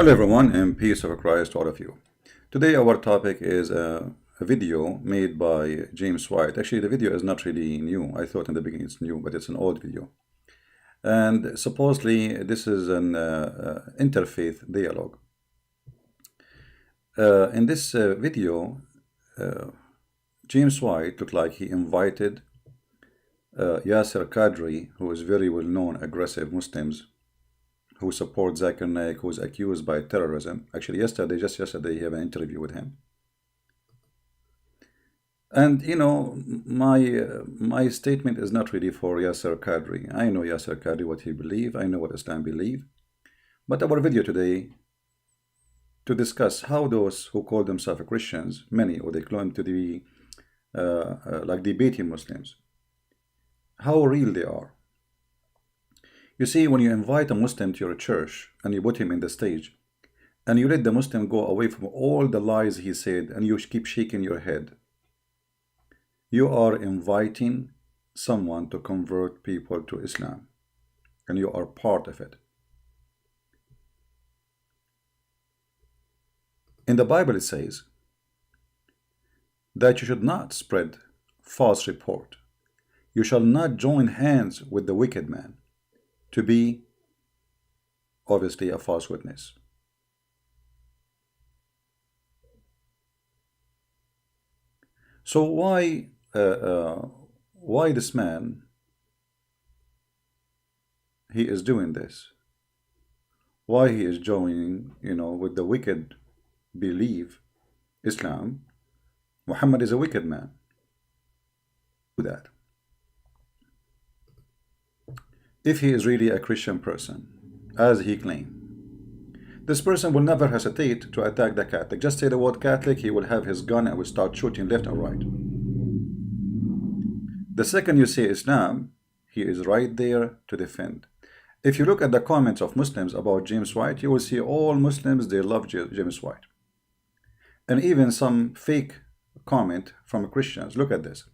Hello everyone, and peace of Christ to all of you. Today our topic is a video made by James White. Actually, the video is not really new. I thought in the beginning it's new, but it's an old video. And supposedly this is an interfaith dialogue. In this video, James White looked like he invited Yasir Qadhi, who is very well-known aggressive Muslims who support Zakir Naik, who is accused by terrorism. Actually, just yesterday, he had an interview with him. And you know, my statement is not really for Yasir Qadhi. I know Yasir Qadhi, what he believes. I know what Islam believe. But our video today to discuss how those who call themselves Christians, many, or they claim to be like debating Muslims, how real they are. You see, when you invite a Muslim to your church and you put him in the stage and you let the Muslim go away from all the lies he said and you keep shaking your head, you are inviting someone to convert people to Islam, and you are part of it. In the Bible it says that you should not spread false report. You shall not join hands with the wicked man, to be obviously a false witness. So why this man, he is doing this? Why he is joining, with the wicked belief Islam? Muhammad is a wicked man. Do that. If he is really a Christian person, as he claimed, this person will never hesitate to attack the Catholic. Just say the word Catholic, he will have his gun and will start shooting left and right. The second you say Islam, he is right there to defend. If you look at the comments of Muslims about James White, you will see all Muslims, they love James White. And even some fake comment from Christians. Look at this.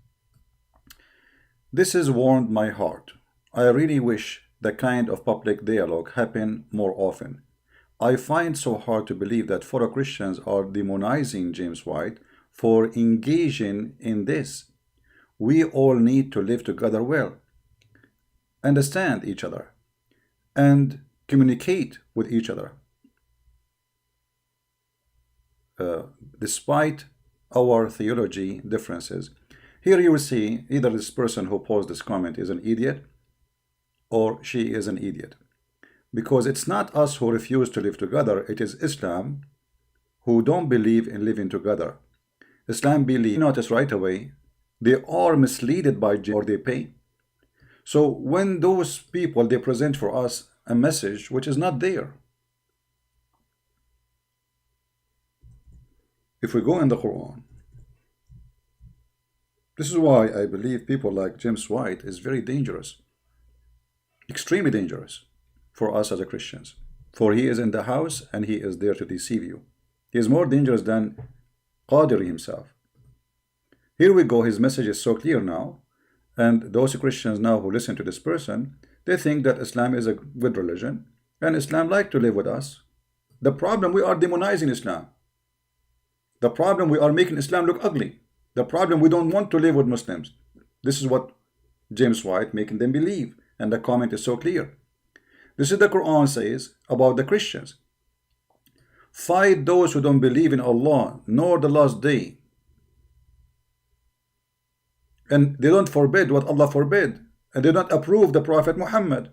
This has warmed my heart. I really wish the kind of public dialogue happen more often. I find so hard to believe that fellow Christians are demonizing James White for engaging in this. We all need to live together well, understand each other, and communicate with each other. Despite our theology differences. Here you will see either this person who posed this comment is an idiot, or she is an idiot, because it's not us who refuse to live together, it is Islam who don't believe in living together. Islam believe, notice right away, they are misled by or they pay. So when those people, they present for us a message which is not there. If we go in the Quran, this is why I believe people like James White is very dangerous. Extremely dangerous for us as a Christians, for he is in the house and he is there to deceive you. He is more dangerous than Qadhi himself. Here we go, his message is so clear now, and those Christians now who listen to this person, they think that Islam is a good religion and Islam like to live with us. The problem, we are demonizing Islam. The problem, we are making Islam look ugly. The problem, we don't want to live with Muslims. This is what James White making them believe. And the comment is so clear. This is the Quran says about the Christians. Fight those who don't believe in Allah nor the last day. And they don't forbid what Allah forbid. And they don't approve the Prophet Muhammad.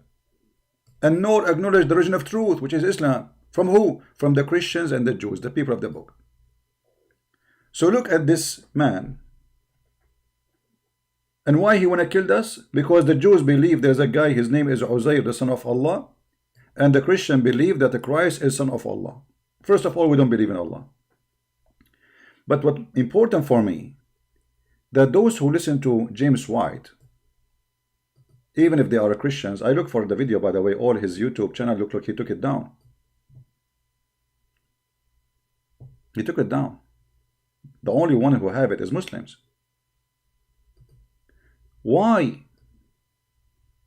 And nor acknowledge the religion of truth, which is Islam. From who? From the Christians and the Jews, the people of the book. So look at this man. And why he want to kill us? Because the Jews believe there's a guy, his name is Uzair, the son of Allah. And the Christian believe that the Christ is son of Allah. First of all, we don't believe in Allah. But what important for me, that those who listen to James White, even if they are Christians, I look for the video, by the way, all his YouTube channel look like he took it down. He took it down. The only one who have it is Muslims. Why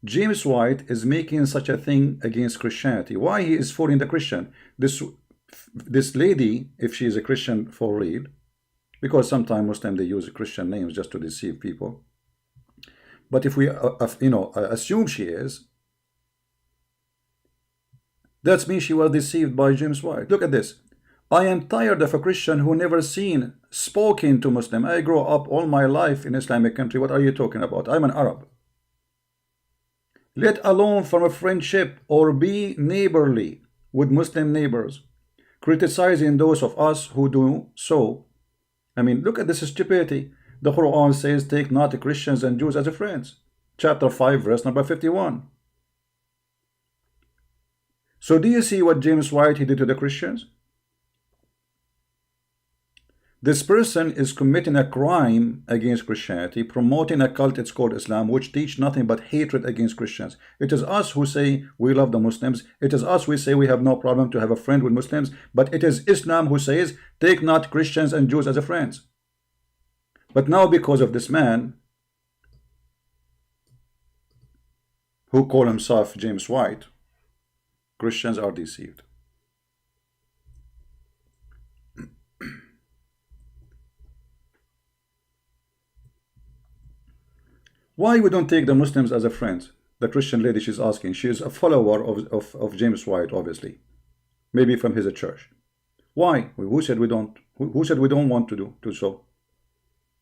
James White is making such a thing against Christianity? Why he is fooling the Christian? This this lady, if she is a Christian for real, because sometimes Muslims they use Christian names just to deceive people. But if we, assume she is, that means she was deceived by James White. Look at this. I am tired of a Christian who never spoken to Muslim. I grew up all my life in Islamic country. What are you talking about? I'm an Arab. Let alone from a friendship or be neighborly with Muslim neighbors, criticizing those of us who do so. I mean, look at this stupidity. The Quran says, take not the Christians and Jews as friends. Chapter 5, verse number 51. So do you see what James White he did to the Christians? This person is committing a crime against Christianity, promoting a cult, it's called Islam, which teach nothing but hatred against Christians. It is us who say we love the Muslims. It is us who say we have no problem to have a friend with Muslims. But it is Islam who says, take not Christians and Jews as friends. But now because of this man, who call himself James White, Christians are deceived. Why we don't take the Muslims as a friend? The Christian lady, she's asking. She is a follower of James White, obviously. Maybe from his church. Why? Who said we don't? Who said we don't want to do so?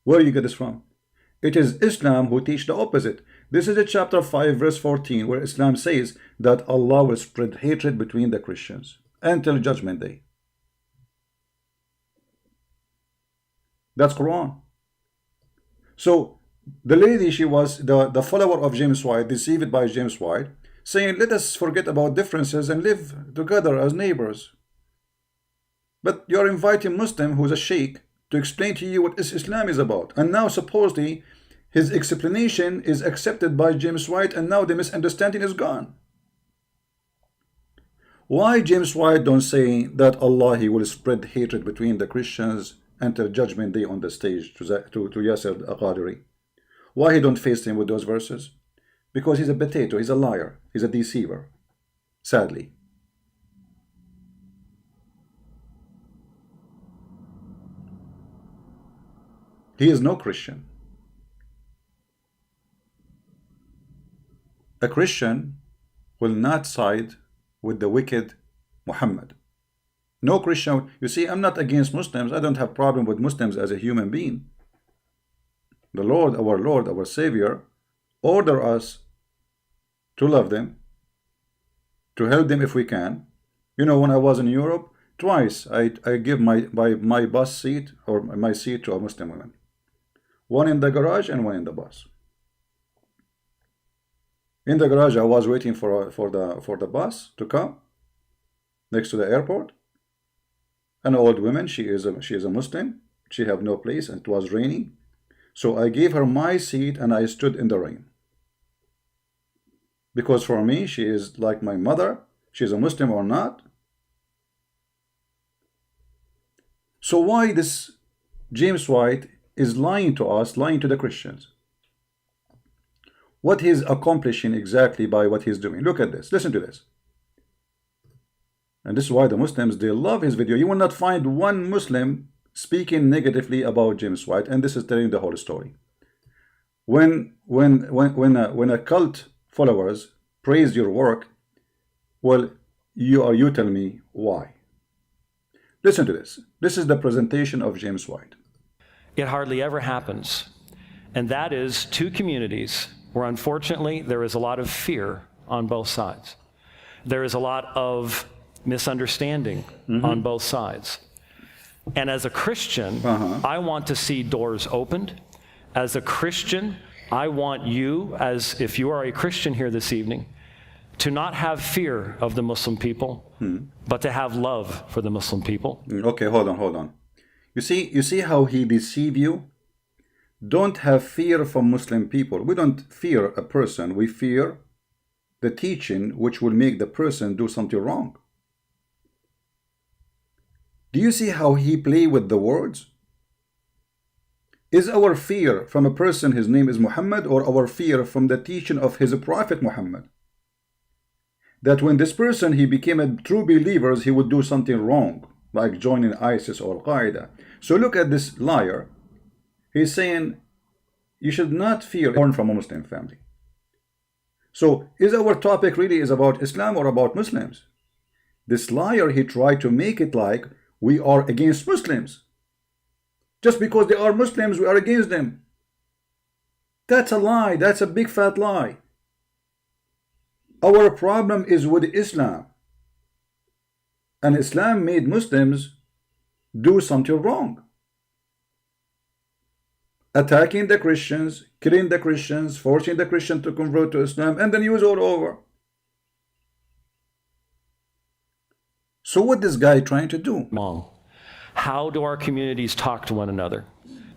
Where do you get this from? It is Islam who teach the opposite. This is a chapter 5, verse 14, where Islam says that Allah will spread hatred between the Christians until Judgment Day. That's Quran. So, the lady, she was the follower of James White, deceived by James White, saying, let us forget about differences and live together as neighbors. But you're inviting Muslim who's a sheikh to explain to you what Islam is about. And now supposedly his explanation is accepted by James White, and now the misunderstanding is gone. Why James White don't say that Allah he will spread hatred between the Christians until Judgment Day on the stage to Yasir Qadhi? Why he don't face him with those verses? Because he's a potato, he's a liar, he's a deceiver, sadly. He is no Christian. A Christian will not side with the wicked Muhammad. No Christian. You see, I'm not against Muslims. I don't have problem with Muslims as a human being. The Lord, our Savior, order us to love them, to help them if we can. You know, when I was in Europe, twice I give my bus seat or my seat to a Muslim woman. One in the garage and one in the bus. In the garage, I was waiting for the bus to come next to the airport. An old woman, she is a Muslim. She have no place, and it was raining. So I gave her my seat and I stood in the rain. Because for me, she is like my mother. She's a Muslim or not. So why this James White is lying to us, lying to the Christians? What he's accomplishing exactly by what he's doing. Look at this. Listen to this. And this is why the Muslims, they love his video. You will not find one Muslim speaking negatively about James White, and this is telling the whole story. When a cult followers praise your work, well, you tell me why. Listen to this. This is the presentation of James White. It hardly ever happens, and that is two communities where unfortunately there is a lot of fear on both sides. There is a lot of misunderstanding on both sides. And as a Christian, I want to see doors opened. As a Christian, I want you, as if you are a Christian here this evening, to not have fear of the Muslim people, but to have love for the Muslim people. Okay, hold on. You see how he deceive you? Don't have fear from Muslim people. We don't fear a person. We fear the teaching which will make the person do something wrong. Do you see how he play with the words? Is our fear from a person, his name is Muhammad, or our fear from the teaching of his prophet Muhammad? that when this person, he became a true believer, he would do something wrong, like joining ISIS or Al-Qaeda. So look at this liar. He's saying you should not fear born from a Muslim family. So is our topic really is about Islam or about Muslims? This liar, he tried to make it like we are against Muslims. Just because they are Muslims, we are against them. That's a lie. That's a big fat lie. Our problem is with Islam. And Islam made Muslims do something wrong. Attacking the Christians, killing the Christians, forcing the Christian to convert to Islam, and then use all over. So what this guy trying to do? How do our communities talk to one another?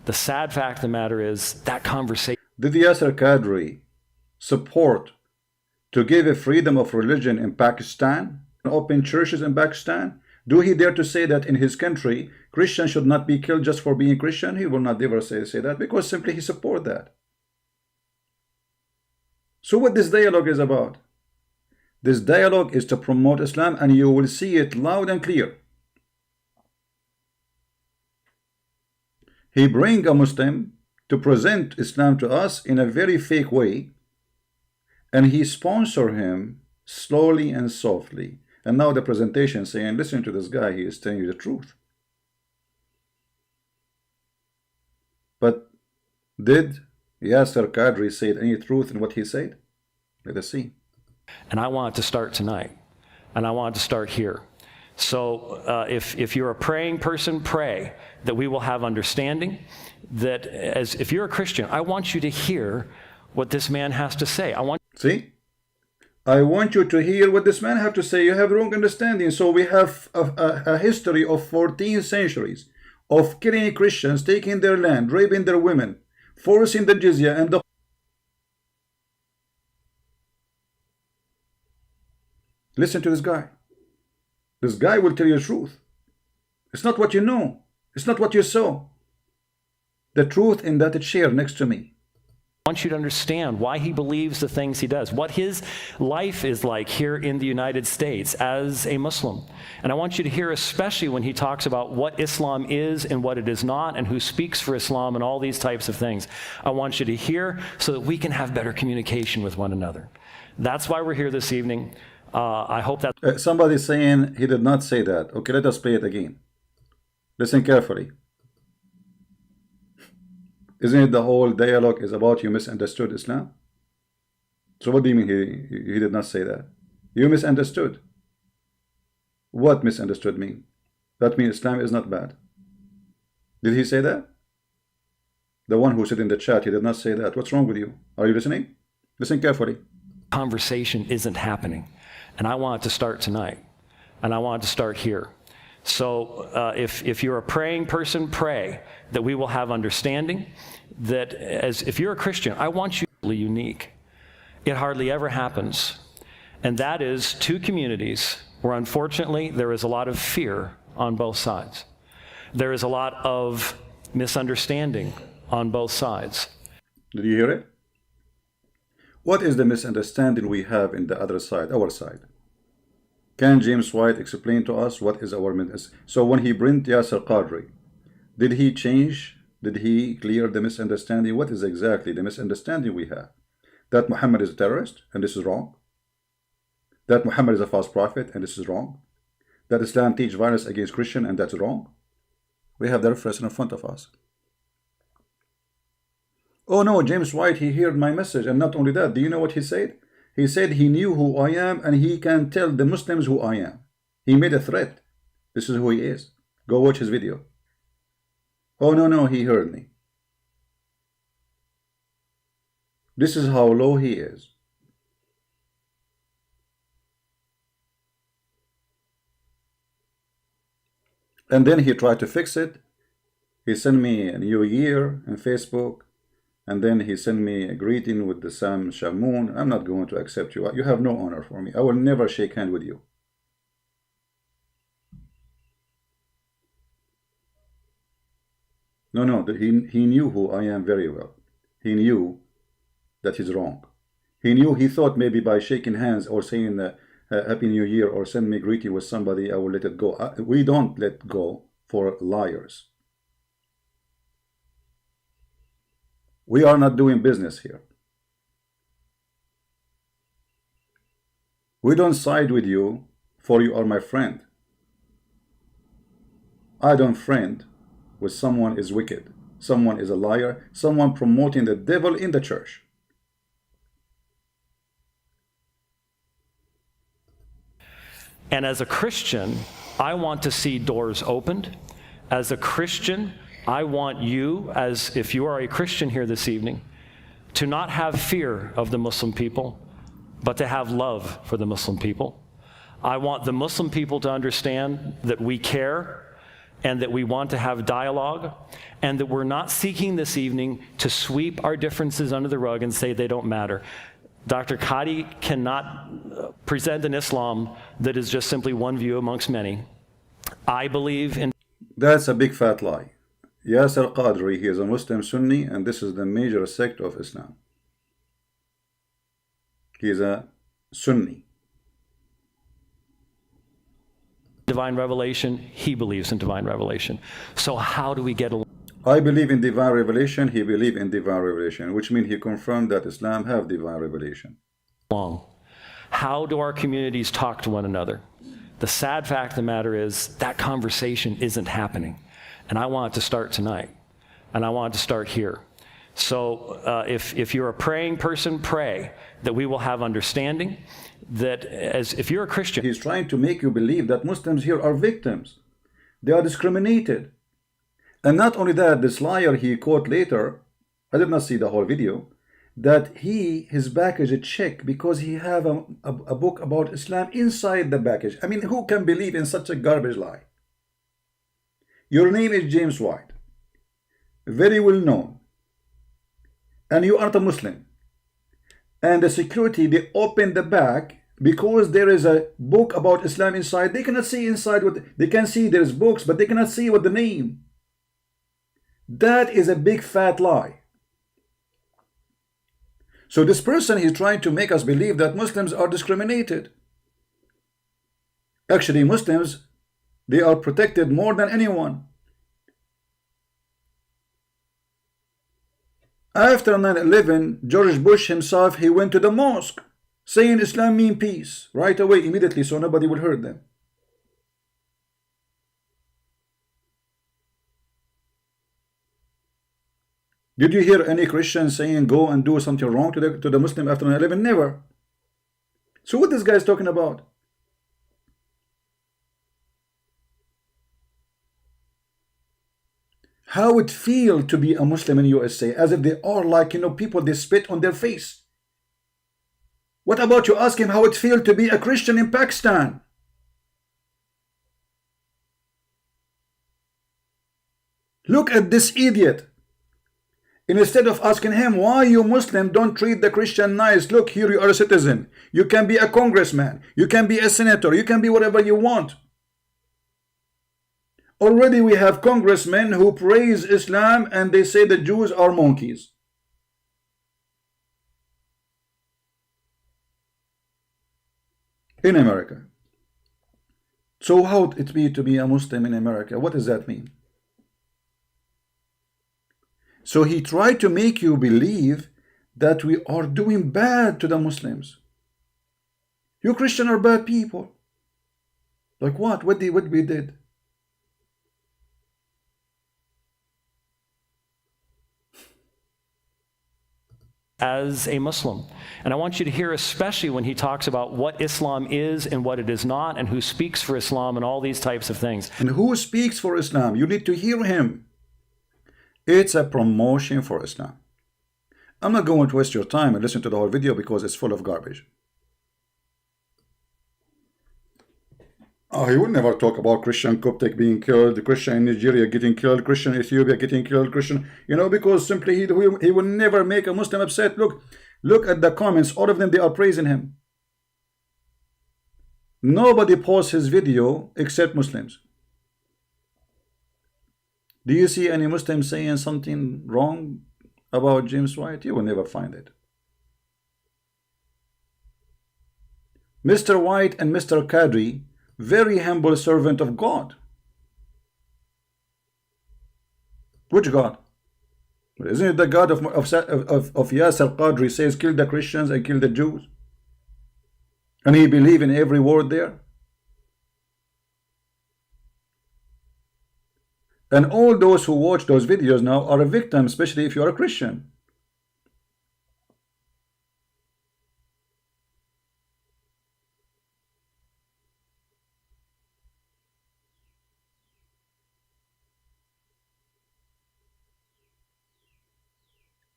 The sad fact of the matter is that conversation. Did Yasir Qadhi support to give a freedom of religion in Pakistan, open churches in Pakistan? Do he dare to say that in his country, Christians should not be killed just for being Christian? He will not ever say that, because simply he support that. So what this dialogue is about? This dialogue is to promote Islam, and you will see it loud and clear. He bring a Muslim to present Islam to us in a very fake way, and he sponsor him slowly and softly. And now the presentation saying, listen to this guy, he is telling you the truth. But did Yasir Qadhi say any truth in what he said? Let us see. And I want it to start tonight. And I want it to start here. So if you're a praying person, pray that we will have understanding. That if you're a Christian, I want you to hear what this man has to say. See? I want you to hear what this man have to say. You have wrong understanding. So we have a history of 14 centuries of killing Christians, taking their land, raping their women, forcing the jizya and the... Listen to this guy. This guy will tell you the truth. It's not what you know. It's not what you saw. The truth in that chair next to me. I want you to understand why he believes the things he does, what his life is like here in the United States as a Muslim. And I want you to hear, especially when he talks about what Islam is and what it is not, and who speaks for Islam and all these types of things. I want you to hear so that we can have better communication with one another. That's why we're here this evening. I hope that... Somebody's saying he did not say that. Okay, let us play it again. Listen carefully. Isn't it the whole dialogue is about you misunderstood Islam? So what do you mean he did not say that? You misunderstood. What misunderstood mean? That means Islam is not bad. Did he say that? The one who said in the chat, he did not say that. What's wrong with you? Are you listening? Listen carefully. Conversation isn't happening. And I want it to start tonight. And I want it to start here. So if you're a praying person, pray that we will have understanding. That if you're a Christian, I want you to be unique. It hardly ever happens. And that is two communities where unfortunately there is a lot of fear on both sides. There is a lot of misunderstanding on both sides. Did you hear it? What is the misunderstanding we have in the other side, our side? Can James White explain to us what is our misunderstanding? So when he brought Yasir Qadhi, did he change? Did he clear the misunderstanding? What is exactly the misunderstanding we have? That Muhammad is a terrorist, and this is wrong. That Muhammad is a false prophet, and this is wrong. That Islam teaches violence against Christians, and that's wrong. We have the reference in front of us. Oh no, James White, he heard my message, and not only that, do you know what he said? He said he knew who I am, and he can tell the Muslims who I am. He made a threat. This is who he is. Go watch his video. Oh no, he heard me. This is how low he is. And then he tried to fix it. He sent me a New Year on Facebook. And then he sent me a greeting with the Sam Shamoon. I'm not going to accept you. You have no honor for me. I will never shake hand with you. No, he knew who I am very well. He knew that he's wrong. He thought maybe by shaking hands or saying Happy New Year or send me greeting with somebody, I will let it go. We don't let go for liars. We are not doing business here. We don't side with you for you are my friend. I don't friend with someone is wicked, someone is a liar, someone promoting the devil in the church. And as a Christian, I want to see doors opened. As a Christian, I want you, as if you are a Christian here this evening, to not have fear of the Muslim people, but to have love for the Muslim people. I want the Muslim people to understand that we care and that we want to have dialogue, and that we're not seeking this evening to sweep our differences under the rug and say they don't matter. Dr. Qadhi cannot present an Islam that is just simply one view amongst many. I believe in... That's a big fat lie. Yasir Qadhi, he is a Muslim Sunni, and this is the major sect of Islam. He is a Sunni. Divine revelation, he believes in divine revelation. So how do we get along? I believe in divine revelation, he believes in divine revelation, which means he confirmed that Islam have divine revelation. How do our communities talk to one another? The sad fact of the matter is that conversation isn't happening. And I want it to start tonight. And I want it to start here. So if you're a praying person, pray that we will have understanding, that if you're a Christian... He's trying to make you believe that Muslims here are victims. They are discriminated. And not only that, this liar he quote later, I did not see the whole video, that his package is checked because he have a book about Islam inside the package. I mean, who can believe in such a garbage lie? Your name is James White, very well known, and you aren't a Muslim. And the security, they open the bag because there is a book about Islam inside. They cannot see inside what they can see. There's books, but they cannot see what the name. That is a big fat lie. So this person, he's trying to make us believe that Muslims are discriminated. Actually, Muslims, they are protected more than anyone. After 9/11, George Bush himself, he went to the mosque saying Islam means peace right away, immediately, so nobody will hurt them. Did you hear any Christian saying go and do something wrong to the Muslim after 9/11? Never. So what this guy is talking about? How it feel to be a Muslim in USA, as if they are like, people, they spit on their face. What about you ask him how it feel to be a Christian in Pakistan? Look at this idiot. And instead of asking him why you Muslim don't treat the Christian nice, look, here you are a citizen. You can be a congressman. You can be a senator. You can be whatever you want. Already we have congressmen who praise Islam and they say the Jews are monkeys. In America. So how would it be to be a Muslim in America? What does that mean? So he tried to make you believe that we are doing bad to the Muslims. You Christians are bad people. Like what? What we did? As a Muslim. And I want you to hear, especially when he talks about what Islam is and what it is not, and who speaks for Islam and all these types of things. And who speaks for Islam? You need to hear him. It's a promotion for Islam. I'm not going to waste your time and listen to the whole video because it's full of garbage. Oh, he would never talk about Christian Coptic being killed, Christian in Nigeria getting killed, Christian in Ethiopia getting killed, Christian, because simply he will never make a Muslim upset. Look at the comments. All of them, they are praising him. Nobody posts his video except Muslims. Do you see any Muslim saying something wrong about James White? You will never find it. Mr. White and Mr. Qadhi, very humble servant of God. Which God? Isn't it the God of Yasir Qadhi says kill the Christians and kill the Jews? And he believed in every word there? And all those who watch those videos now are a victim, especially if you are a Christian.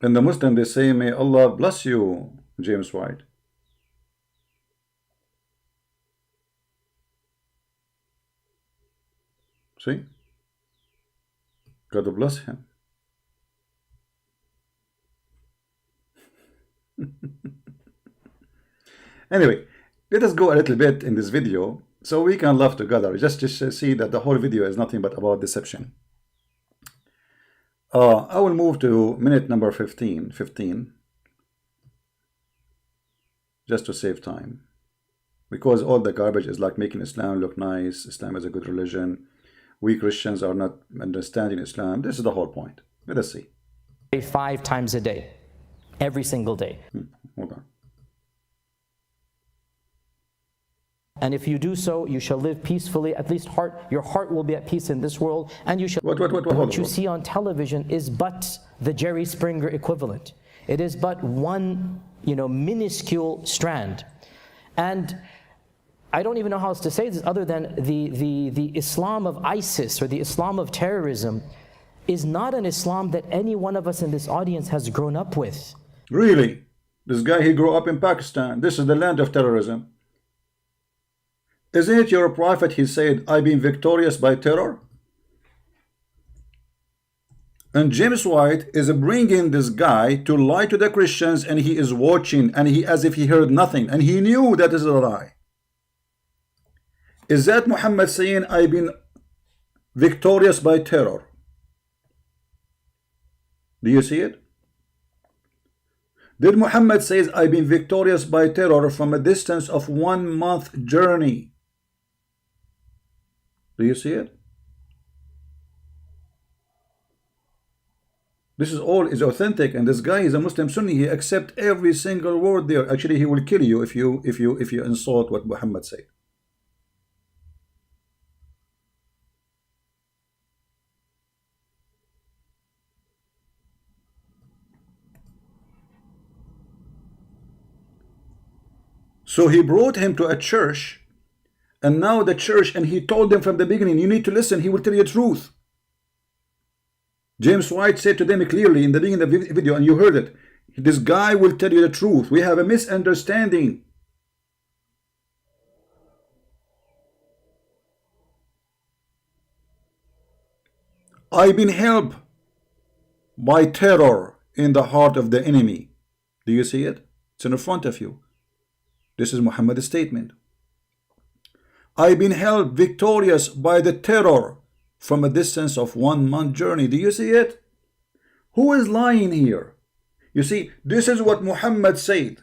And the Muslim, they say, may Allah bless you, James White. See? God bless him. Anyway, let us go a little bit in this video so we can laugh together. Just see that the whole video is nothing but about deception. I will move to minute number 15, just to save time, because all the garbage is like making Islam look nice. Islam is a good religion. We Christians are not understanding Islam. This is the whole point. Let us see. 5 times a day, every single day. Hold on. And if you do so, you shall live peacefully. At least your heart will be at peace in this world, and you shall. What you see on television is but the Jerry Springer equivalent. It is but one, minuscule strand, and I don't even know how else to say this other than the Islam of ISIS or the Islam of terrorism is not an Islam that any one of us in this audience has grown up with. Really? This guy, he grew up in Pakistan. This is the land of terrorism. Isn't it your prophet, he said, I've been victorious by terror? And James White is bringing this guy to lie to the Christians, and he is watching, and he as if he heard nothing, and he knew that is a lie. Is that Muhammad saying, I've been victorious by terror? Do you see it? Did Muhammad says, I've been victorious by terror from a distance of 1 month journey? Do you see it? This is all is authentic, and this guy is a Muslim Sunni. He accepts every single word there. Actually, he will kill you if you insult what Muhammad said. So he brought him to a church, and now the church, and he told them from the beginning, you need to listen, he will tell you the truth. James White said to them clearly in the beginning of the video, and you heard it, this guy will tell you the truth. We have a misunderstanding. I've been helped by terror in the heart of the enemy. Do you see it? It's in front of you. This is Muhammad's statement. I've been held victorious by the terror from a distance of 1 month journey. Do you see it? Who is lying here? You see, this is what Muhammad said.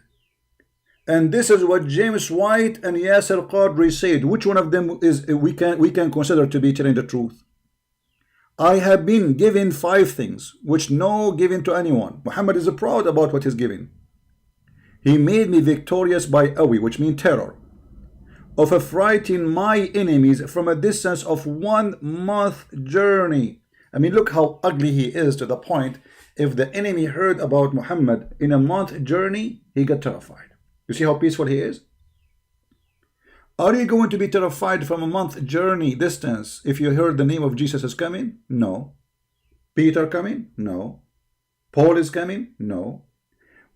And this is what James White and Yasir Qadhi said. Which one of them is we can consider to be telling the truth? I have been given 5 things which no given to anyone. Muhammad is proud about what he's given. He made me victorious by awi, which means terror, of affrighting my enemies from a distance of 1 month journey. I mean, look how ugly he is, to the point, if the enemy heard about Muhammad in a month journey, he got terrified. You see how peaceful he is? Are you going to be terrified from a month journey distance if you heard the name of Jesus is coming? No. Peter coming? No. Paul is coming? No.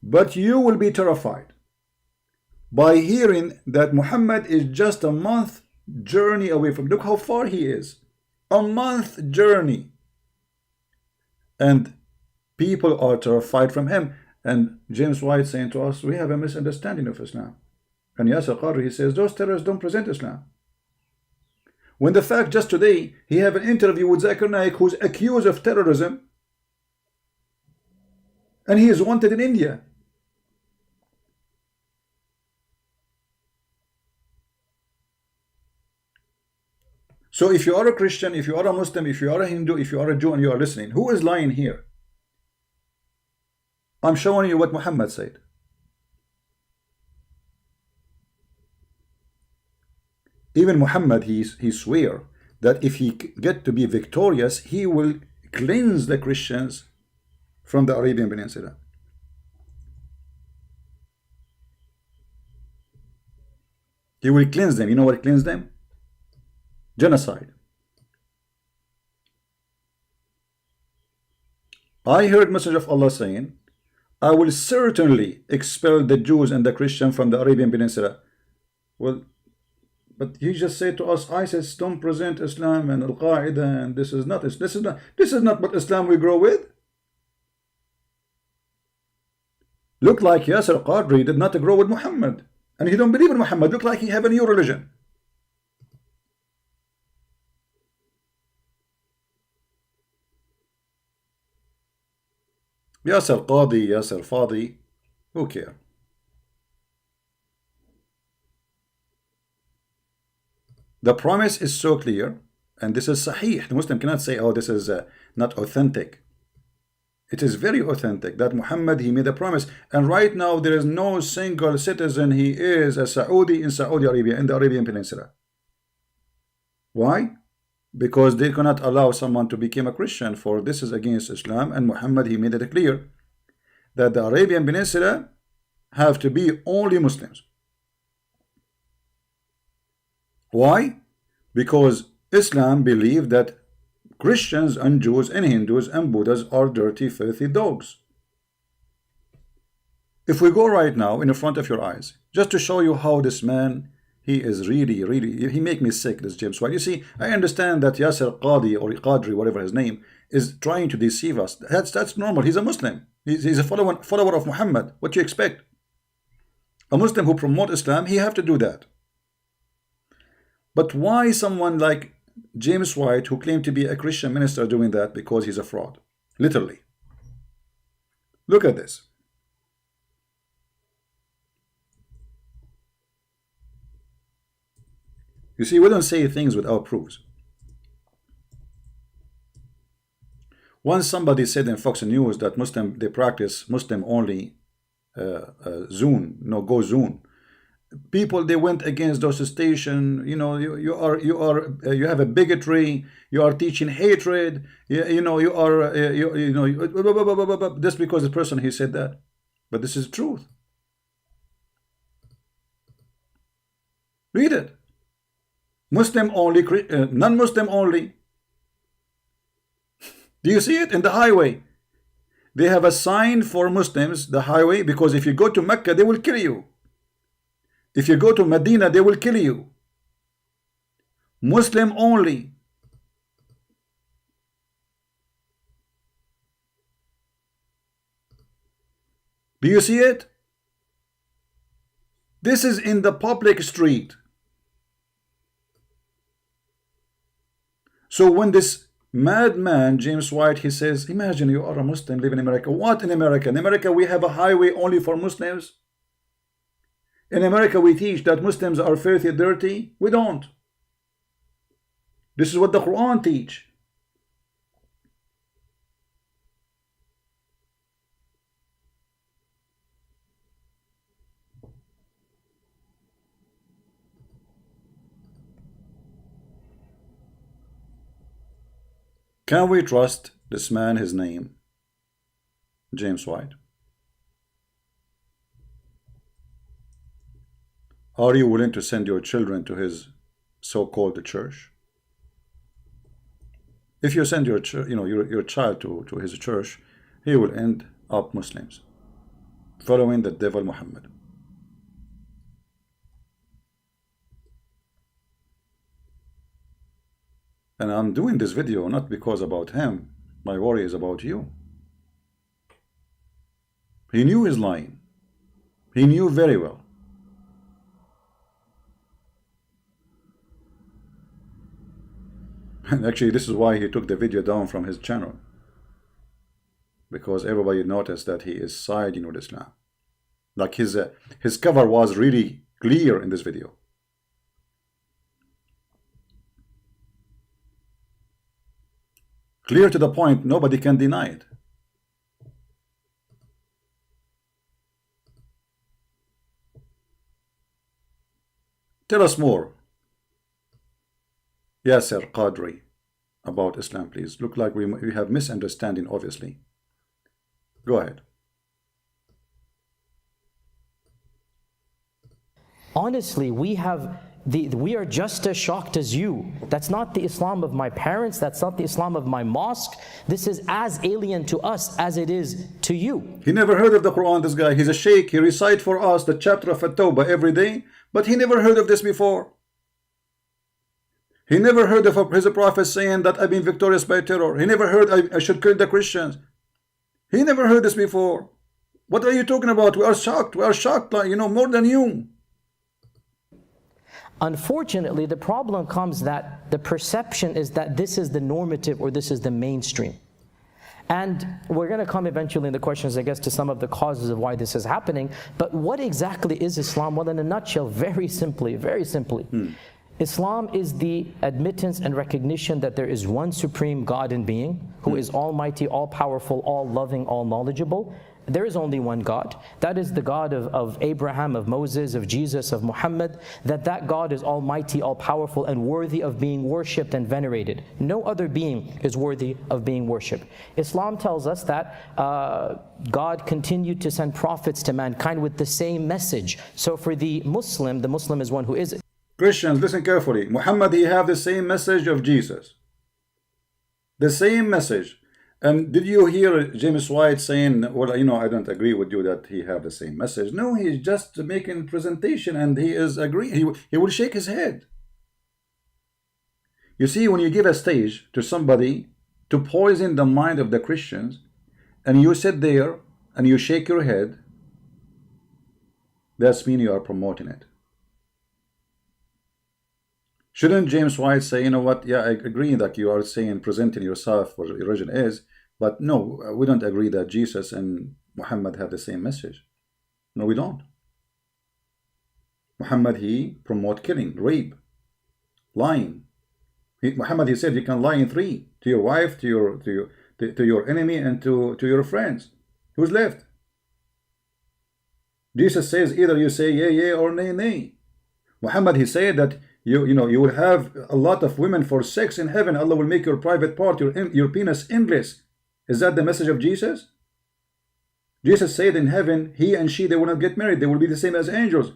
But you will be terrified by hearing that Muhammad is just a month journey away from. Look how far he is. A month journey. And people are terrified from him. And James White saying to us, we have a misunderstanding of Islam. And Yasir Qadhi, he says, those terrorists don't present Islam. When the fact just today, he have an interview with Zakir Naik, who's accused of terrorism, and he is wanted in India. So if you are a Christian, if you are a Muslim, if you are a Hindu, if you are a Jew and you are listening, who is lying here? I'm showing you what Muhammad said. Even Muhammad, he swear that if he get to be victorious, he will cleanse the Christians from the Arabian Peninsula. He will cleanse them. You know what cleanse them? Genocide. I heard message of Allah saying, I will certainly expel the Jews and the Christians from the Arabian Peninsula. Well, but he just said to us, ISIS don't present Islam and Al-Qaeda, and this is not what Islam we grow with. Look like Yasir Qadhi did not grow with Muhammad, and he don't believe in Muhammad. Look like he have a new religion. Yasir Qadhi, Yasir Fadhi, who care? The promise is so clear, and this is sahih. The Muslim cannot say, oh, this is not authentic. It is very authentic that Muhammad, he made a promise. And right now, there is no single citizen, he is a Saudi in Saudi Arabia, in the Arabian Peninsula. Why? Because they cannot allow someone to become a Christian, for this is against Islam. And Muhammad, he made it clear that the Arabian Peninsula have to be only Muslims. Why? Because Islam believed that Christians and Jews and Hindus and Buddhas are dirty, filthy dogs. If we go right now in the front of your eyes, just to show you how this man, he is really, he make me sick, this James White. You see, I understand that Yasir Qadhi or Qadri, whatever his name, is trying to deceive us. That's normal. He's a Muslim. He's a follower of Muhammad. What do you expect? A Muslim who promotes Islam, he have to do that. But why someone like James White, who claimed to be a Christian minister, doing that? Because he's a fraud. Literally. Look at this. You see, we don't say things without proofs. Once somebody said in Fox News that they practice Muslim only Zune, go Zune. People, they went against those stations. You know, you have a bigotry. You are teaching hatred. You are just because the person he said that, but this is truth. Read it. Muslim only, non-Muslim only. Do you see it in the highway? They have a sign for Muslims, the highway, because if you go to Mecca, they will kill you. If you go to Medina, they will kill you. Muslim only. Do you see it? This is in the public street. So when this madman, James White, he says, imagine you are a Muslim living in America. What in America? In America, we have a highway only for Muslims. In America, we teach that Muslims are filthy, dirty. We don't. This is what the Quran teach. Can we trust this man, his name, James White? Are you willing to send your children to his so-called church? If you send your child to his church, he will end up Muslims, following the devil Muhammad. And I'm doing this video not because about him. My worry is about you. He knew he's lying. He knew very well. And actually, this is why he took the video down from his channel. Because everybody noticed that he is siding with Islam. Like his cover was really clear in this video. Clear to the point, nobody can deny it. Tell us more, Yasir Qadhi, about Islam, please. Look like we have misunderstanding, obviously. Go ahead. Honestly, we are just as shocked as you. That's not the Islam of my parents. That's not the Islam of my mosque. This is as alien to us as it is to you. He never heard of the Quran, this guy. He's a sheikh. He recites for us the chapter of At-Tawbah every day, but he never heard of this before. He never heard of his prophet saying that I've been victorious by terror. He never heard I should kill the Christians. He never heard this before. What are you talking about? We are shocked. We are shocked, like, more than you. Unfortunately, the problem comes that the perception is that this is the normative or this is the mainstream. And we're going to come eventually in the questions, I guess, to some of the causes of why this is happening. But what exactly is Islam? Well, in a nutshell, very simply, Islam is the admittance and recognition that there is one supreme God and being who is almighty, all-powerful, all-loving, all-knowledgeable. There is only one God. That is the God of Abraham, of Moses, of Jesus, of Muhammad. That God is almighty, all-powerful, and worthy of being worshipped and venerated. No other being is worthy of being worshipped. Islam tells us that God continued to send prophets to mankind with the same message. So for the Muslim is one who is... Christians, listen carefully. Muhammad, he have the same message of Jesus. The same message. And did you hear James White saying, well, I don't agree with you that he have the same message. No, he's just making presentation and he is agreeing. He will shake his head. You see, when you give a stage to somebody to poison the mind of the Christians, and you sit there and you shake your head, that's mean you are promoting it. Shouldn't James White say, you know what, yeah, I agree that you are saying, presenting yourself for the religion is, but no, we don't agree that Jesus and Muhammad have the same message. No, we don't. Muhammad, he promote killing, rape, lying. Muhammad, he said you can lie in three, to your wife, to your enemy, and to your friends. Who's left? Jesus says either you say yea, yea, or nay, nay. Muhammad, he said that you will have a lot of women for sex in heaven. Allah will make your private part, your penis, endless. Is that the message of Jesus? Jesus said in heaven, he and she, they will not get married. They will be the same as angels.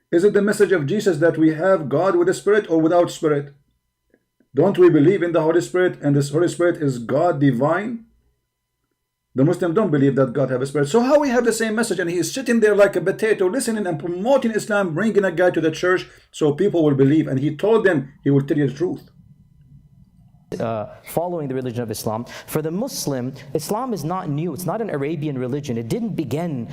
Is it the message of Jesus that we have God with a spirit or without spirit? Don't we believe in the Holy Spirit, and this Holy Spirit is God divine? The Muslims don't believe that God have a spirit. So how we have the same message, and he is sitting there like a potato, listening and promoting Islam, bringing a guy to the church so people will believe, and he told them he will tell you the truth. Following the religion of Islam. For the Muslim, Islam is not new. It's not an Arabian religion. It didn't begin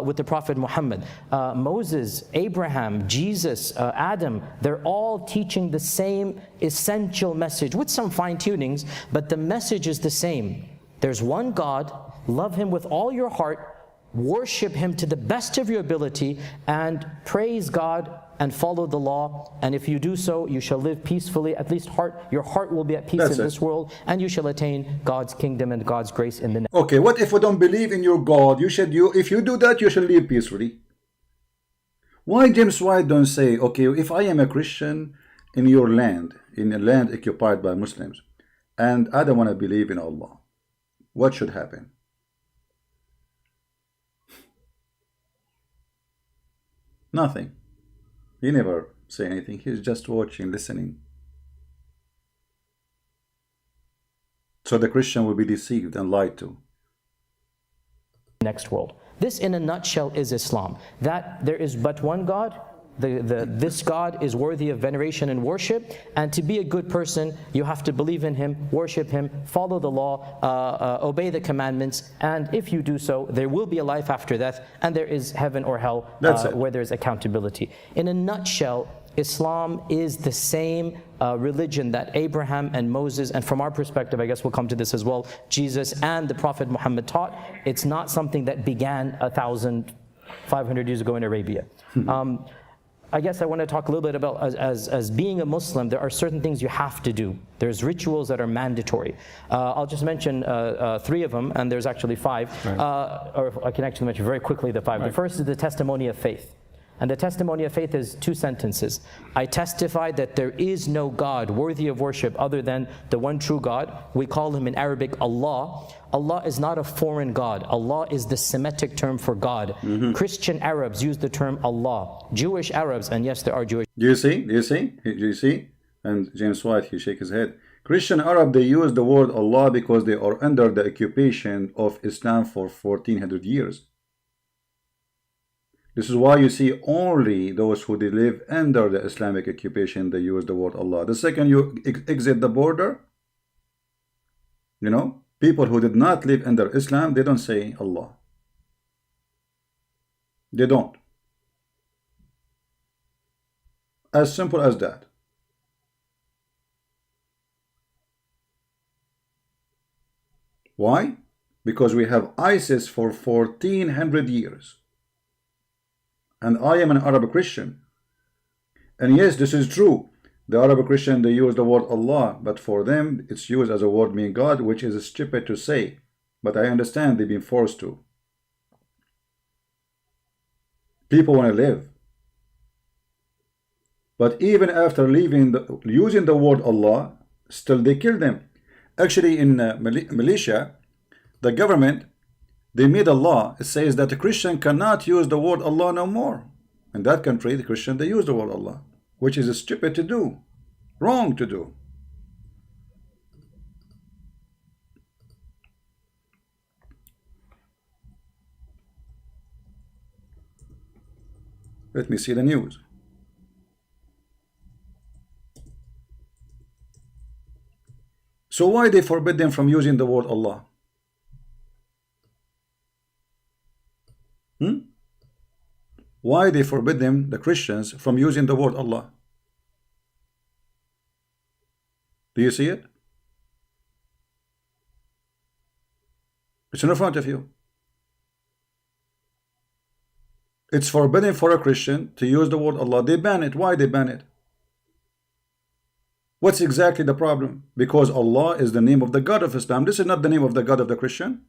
with the Prophet Muhammad. Moses, Abraham, Jesus, Adam, they're all teaching the same essential message with some fine-tunings, but the message is the same. There's one God, love him with all your heart, worship him to the best of your ability, and praise God and follow the law. And if you do so, you shall live peacefully. At least your heart will be at peace in this world, and you shall attain God's kingdom and God's grace in the next. Okay, what if we don't believe in your God? If you do that, you shall live peacefully. Why James White don't say, okay, if I am a Christian in your land, in a land occupied by Muslims, and I don't want to believe in Allah, what should happen? Nothing. He never say anything. He's just watching, listening. So the Christian will be deceived and lied to. Next world. This in a nutshell is Islam. That there is but one God. This God is worthy of veneration and worship, and to be a good person you have to believe in him, worship him, follow the law, obey the commandments, and if you do so there will be a life after death, and there is heaven or hell where there is accountability. In a nutshell, Islam is the same religion that Abraham and Moses, and from our perspective, I guess we'll come to this as well, Jesus and the Prophet Muhammad taught. It's not something that began 1,500 years ago in Arabia. I guess I want to talk a little bit about as being a Muslim, there are certain things you have to do. There's rituals that are mandatory. I'll just mention 3 of them, and there's actually 5. Right. Or I can actually mention very quickly the 5. Right. The first is the testimony of faith. And the testimony of faith is 2 sentences. I testify that there is no God worthy of worship other than the one true God. We call him in Arabic Allah. Allah is not a foreign God. Allah is the Semitic term for God. Christian Arabs use the term Allah. Jewish Arabs, and yes, there are Jewish. Do you see? Do you see? Do you see? And James White, he shake his head. Christian Arab, they use the word Allah because they are under the occupation of Islam for 1400 years. This is why you see only those who live under the Islamic occupation, they use the word Allah. The second you exit the border, you know, people who did not live under Islam, they don't say Allah. They don't. As simple as that. Why? Because we have ISIS for 1400 years. And I am an Arab Christian. And yes, this is true. The Arab Christian, they use the word Allah, but for them, it's used as a word meaning God, which is stupid to say. But I understand they've been forced to. People want to live. But even after using the word Allah, still they kill them. Actually, in Malaysia, the government, they made a law. It says that the Christian cannot use the word Allah no more. In that country, the Christian, they use the word Allah, which is stupid to do, wrong to do. Let me see the news. So why they forbid them from using the word Allah? Why they forbid them, the Christians, from using the word Allah? Do you see it? It's in front of you. It's forbidden for a Christian to use the word Allah. They ban it. Why they ban it? What's exactly the problem? Because Allah is the name of the God of Islam. This is not the name of the God of the Christian.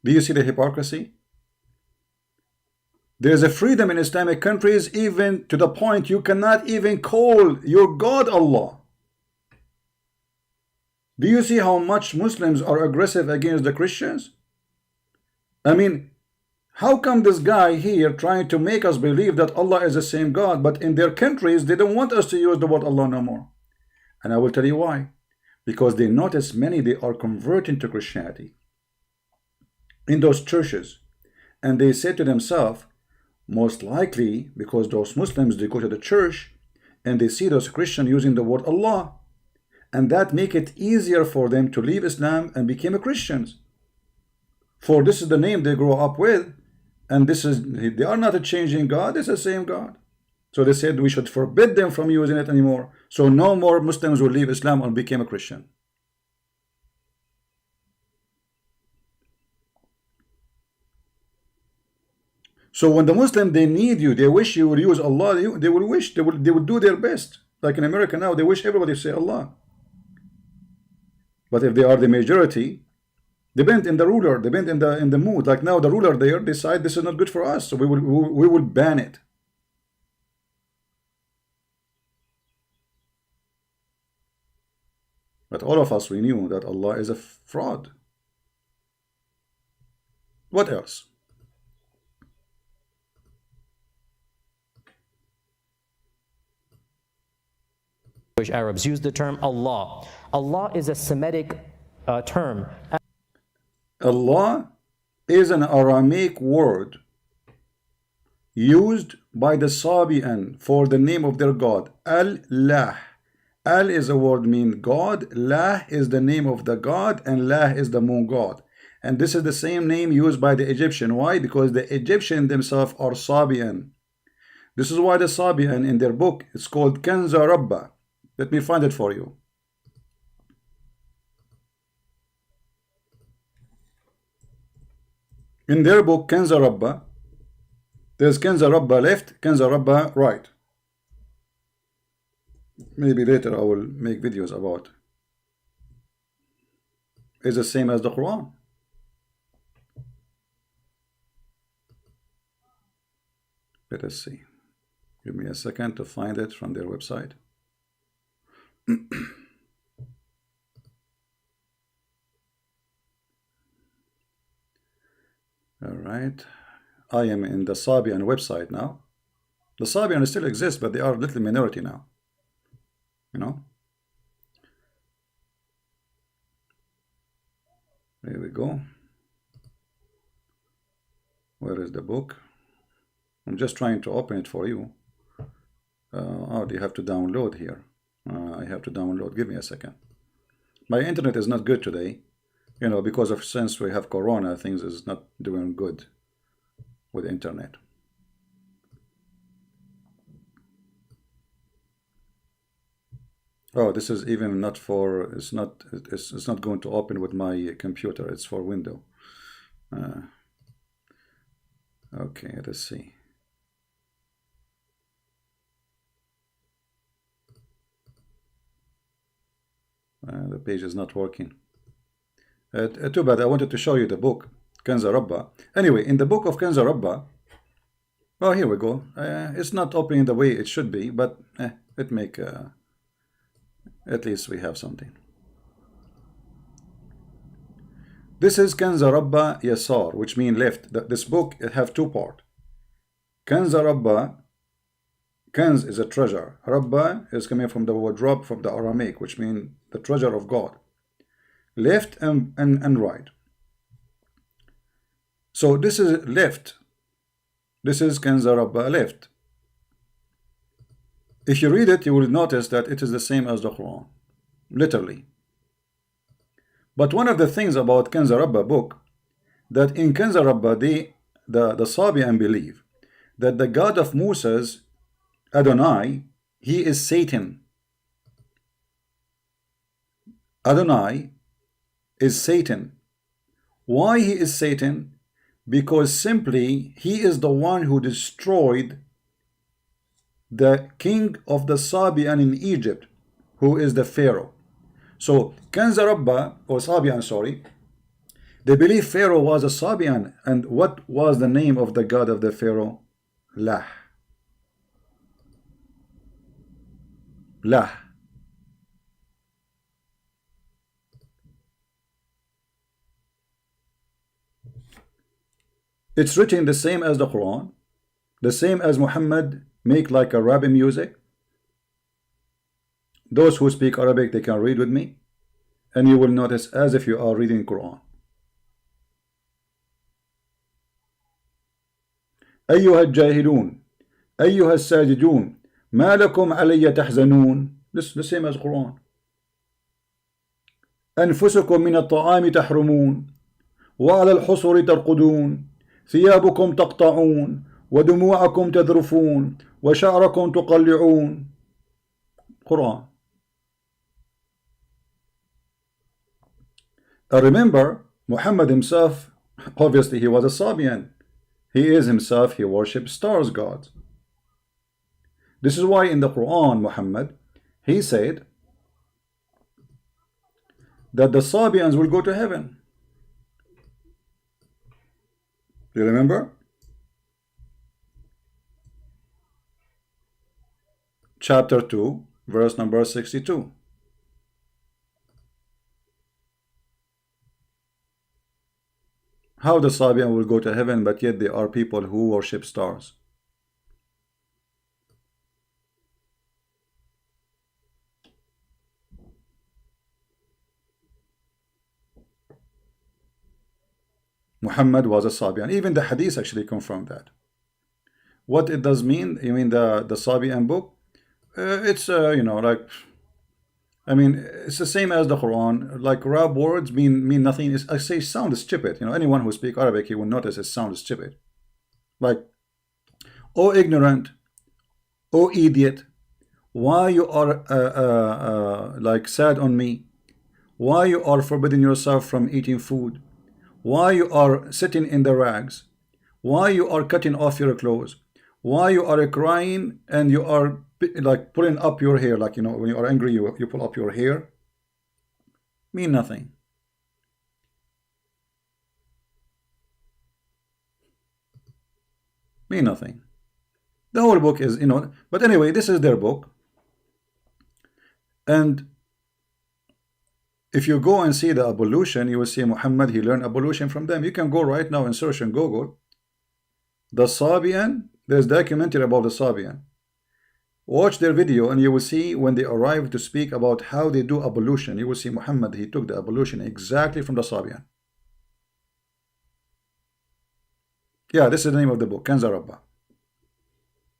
Do you see the hypocrisy? There is a freedom in Islamic countries even to the point you cannot even call your God Allah. Do you see how much Muslims are aggressive against the Christians? I mean, how come this guy here trying to make us believe that Allah is the same God, but in their countries they don't want us to use the word Allah no more? And I will tell you why. Because they notice many, they are converting to Christianity in those churches, and they say to themselves, most likely because those Muslims, they go to the church and they see those Christians using the word Allah, and that make it easier for them to leave Islam and become Christians. For this is the name they grow up with, and this is, they are not a changing God, it's the same God. So they said we should forbid them from using it anymore, so no more Muslims will leave Islam and become a Christian. So when the Muslim, they need you, they wish you would use Allah, they will do their best. Like in America now, they wish everybody to say Allah. But if they are the majority, they bend in the ruler, they bend in the mood. Like now the ruler there decide this is not good for us, so we will ban it. But all of us, we knew that Allah is a fraud. What else? Arabs use the term Allah. Allah is a Semitic term. Allah is an Aramaic word used by the Sabian for the name of their God. Al-Lah. Al is a word mean God, Lah is the name of the God, and Lah is the moon god. And this is the same name used by the Egyptian. Why? Because the Egyptian themselves are Sabian. This is why the Sabian in their book, it's called Kanza Rabba. Let me find it for you. In their book, Kanza Rabba, there's Kanza Rabba left, Kanza Rabba right. Maybe later I will make videos about. It's the same as the Quran. Let us see. Give me a second to find it from their website. All right. I am in the Sabian website now. The Sabian still exists, but they are a little minority now. You know? There we go. Where is the book? I'm just trying to open it for you. Oh, you have to download here. I have to download. Give me a second. My internet is not good today. You know, because of since we have Corona, things is not doing good with internet. Oh, this is even not for. It's not going to open with my computer. It's for Windows. Okay, let's see. The page is not working. Too bad. I wanted to show you the book, Kanza Rabba. Anyway, in the book of Kanza Rabba, oh, here we go. It's not opening the way it should be, but it make at least we have something. This is Kanza Rabba Yasar, which means left. This book it have two parts. Kanza Rabba. Kanz is a treasure. Rabba is coming from the word Rabb from the Aramaic, which means the treasure of God. Left and right. So this is left. This is Kanza Rabba left. If you read it, you will notice that it is the same as the Quran, literally. But one of the things about Kanza Rabba book, that in Kanza Rabba, the Sabian believe that the God of Moses, Adonai, he is Satan. Adonai is Satan. Why he is Satan? Because simply he is the one who destroyed the king of the Sabian in Egypt, who is the Pharaoh. So Kanza Rabba, or Sabian, sorry, they believe Pharaoh was a Sabian. And what was the name of the god of the Pharaoh? Lah. Lah. It's written the same as the Quran, the same as Muhammad make like Arabic music. Those who speak Arabic, they can read with me, and you will notice as if you are reading Quran. أيها الجاهلون أيها الساجدون ما لكم علي تحزنون. This the same as Quran. أنفسكم من الطعام تحرمون وعلى الحصر ترقدون ثيابكم تقطعون ودموعكم تذرفون وشعركم تقلعون. Quran. I remember Muhammad himself, obviously he was a Sabian. He is himself, he worships stars gods. This is why in the Quran, Muhammad, he said that the Sabians will go to heaven. Do you remember? Chapter 2, verse number 62. How the Sabian will go to heaven, but yet there are people who worship stars. Muhammad was a Sabian. Even the Hadith actually confirmed that. What it does mean? You mean the Sabian book? It's you know, like, I mean, it's the same as the Quran. Like Arab words mean nothing. I say sound stupid. You know, anyone who speaks Arabic, he will notice it sounds stupid. Like, oh ignorant, oh idiot, Why you are like sad on me? Why you are forbidding yourself from eating food? Why you are sitting in the rags? Why you are cutting off your clothes? Why you are crying and you are like pulling up your hair, like, you know, when you are angry, you pull up your hair? Mean nothing. Mean nothing. The whole book is, you know, but anyway, this is their book. And if you go and see the ablution, you will see Muhammad, he learned ablution from them. You can go right now and search on Google. The Sabian, there's documentary about the Sabian. Watch their video and you will see when they arrive to speak about how they do ablution. You will see Muhammad, he took the ablution exactly from the Sabian. Yeah, this is the name of the book, Kanza Rabba.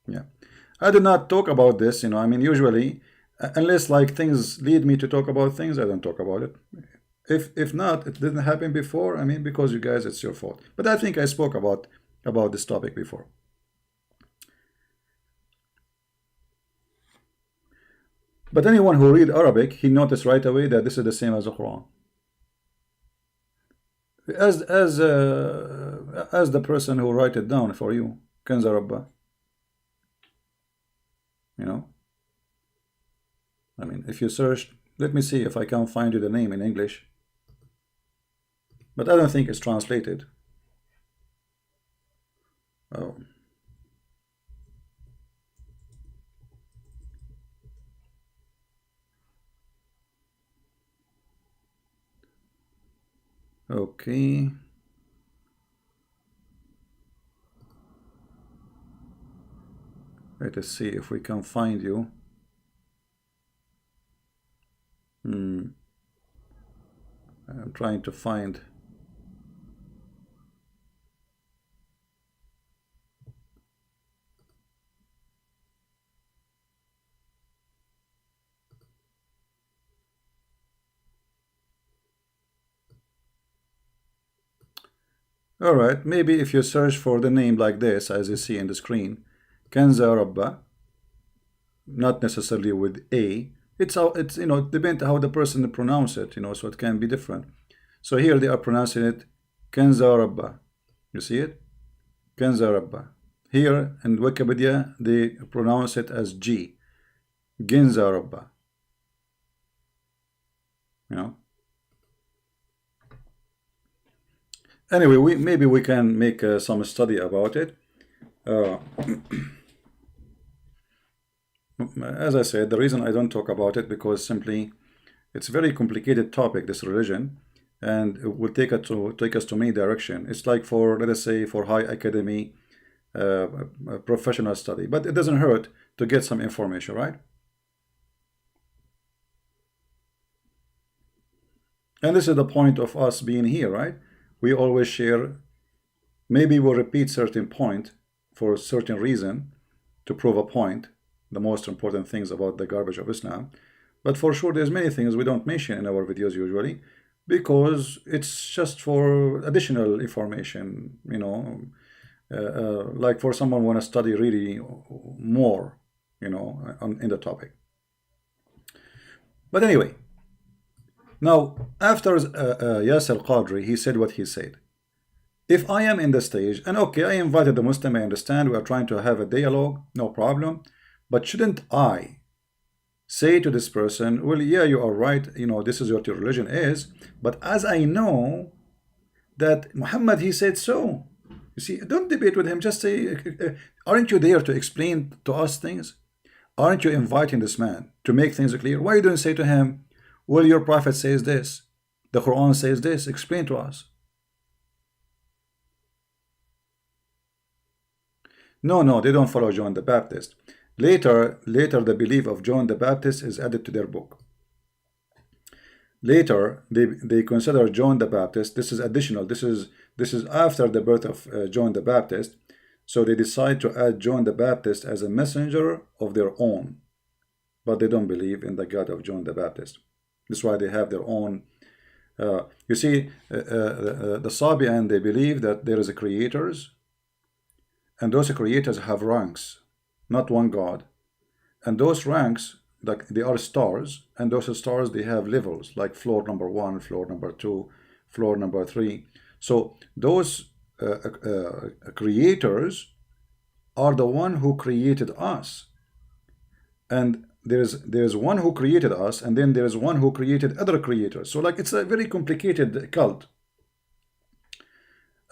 Yeah. I do not talk about this, you know, I mean, usually, unless like things lead me to talk about things, I don't talk about it. If not, it didn't happen before, I mean, because you guys, it's your fault. But I think I spoke about this topic before. But anyone who read Arabic, he noticed right away that this is the same as the Quran. As the person who write it down for you, Kanza Rabba. You know, I mean, if you search, let me see if I can find you the name in English. But I don't think it's translated. Oh. Okay. Let us see if we can find you. I'm trying to find. All right, maybe if you search for the name like this, as you see in the screen, Kanza Rabba, not necessarily with A. It's you know, depends how the person pronounce it, you know, so it can be different. So here they are pronouncing it Kanza Rabba. You see it? Kanza Rabba. Here in Wikipedia they pronounce it as G. Ginza Rabba. You know. Anyway, maybe we can make some study about it. As I said, the reason I don't talk about it because simply it's a very complicated topic, this religion, and it will take us to many direction. It's like for, let us say, for high academy professional study, but it doesn't hurt to get some information, right? And this is the point of us being here, right? We always share. Maybe we'll repeat certain point for a certain reason to prove a point, the most important things about the garbage of Islam. But for sure, there's many things we don't mention in our videos usually, because it's just for additional information, you know, like for someone want to study really more, you know, in the topic. But anyway, now after Yasir Qadhi, he said what he said. If I am in the stage, and okay, I invited the Muslim, I understand, we are trying to have a dialogue, no problem, but shouldn't I say to this person, well, yeah, you are right, you know, this is what your religion is, but as I know that Muhammad, he said so. You see, don't debate with him, just say, aren't you there to explain to us things? Aren't you inviting this man to make things clear? Why don't you say to him, well, your prophet says this, the Quran says this, explain to us. No, they don't follow John the Baptist. Later, the belief of John the Baptist is added to their book. Later, they consider John the Baptist. This is additional. This is after the birth of John the Baptist. So they decide to add John the Baptist as a messenger of their own, but they don't believe in the God of John the Baptist. That's why they have their own. You see, the Sabian, they believe that there is a creators. And those creators have ranks, not one God. And those ranks, like they are stars, and those stars, they have levels, like floor number 1, floor number 2, floor number 3. So those creators are the one who created us. And there's one who created us, and then there's one who created other creators. So like it's a very complicated cult.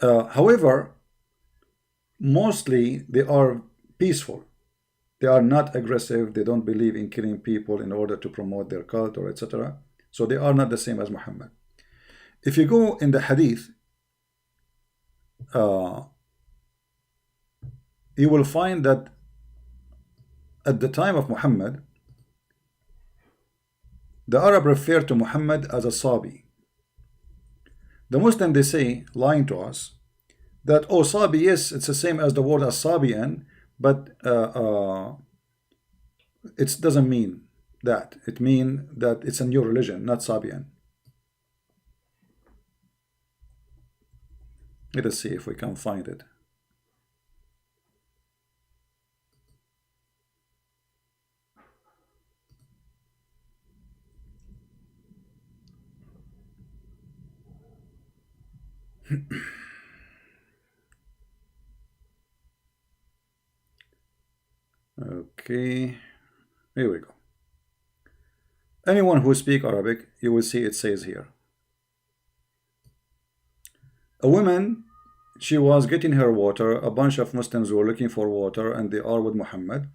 However, mostly they are peaceful. They are not aggressive. They don't believe in killing people in order to promote their cult or etc. So they are not the same as Muhammad. If you go in the hadith, you will find that at the time of Muhammad, the Arab referred to Muhammad as a Sabi. The Muslim, they say, lying to us, that, oh, Sabi, yes, it's the same as the word as Sabian, but it doesn't mean that. It means that it's a new religion, not Sabian. Let us see if we can find it. Okay, here we go. Anyone who speaks Arabic, you will see it says here. A woman, she was getting her water. A bunch of Muslims were looking for water, and they are with Muhammad.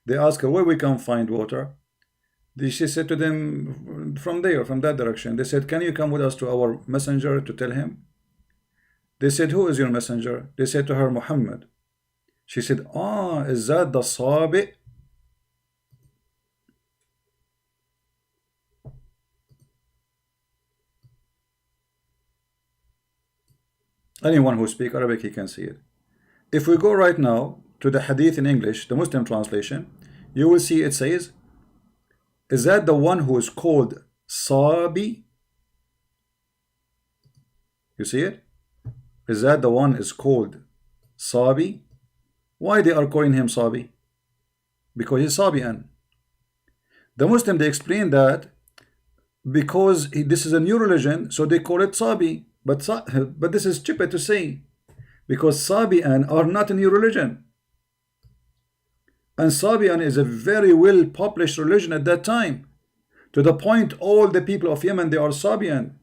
They asked her, where we can find water? She said to them, from there, from that direction. They said, can you come with us to our messenger to tell him? They said, who is your messenger? They said to her, Muhammad. She said, ah, is that the Sabi? Anyone who speaks Arabic, he can see it. If we go right now to the hadith in English, the Muslim translation, you will see it says, is that the one who is called Sabi? You see it? Is that the one is called Sabi? Why they are calling him Sabi? Because he's Sabian. The Muslim, they explain that because this is a new religion, so they call it Sabi. But this is stupid to say, because Sabian are not a new religion. And Sabian is a very well published religion at that time. To the point all the people of Yemen, they are Sabian.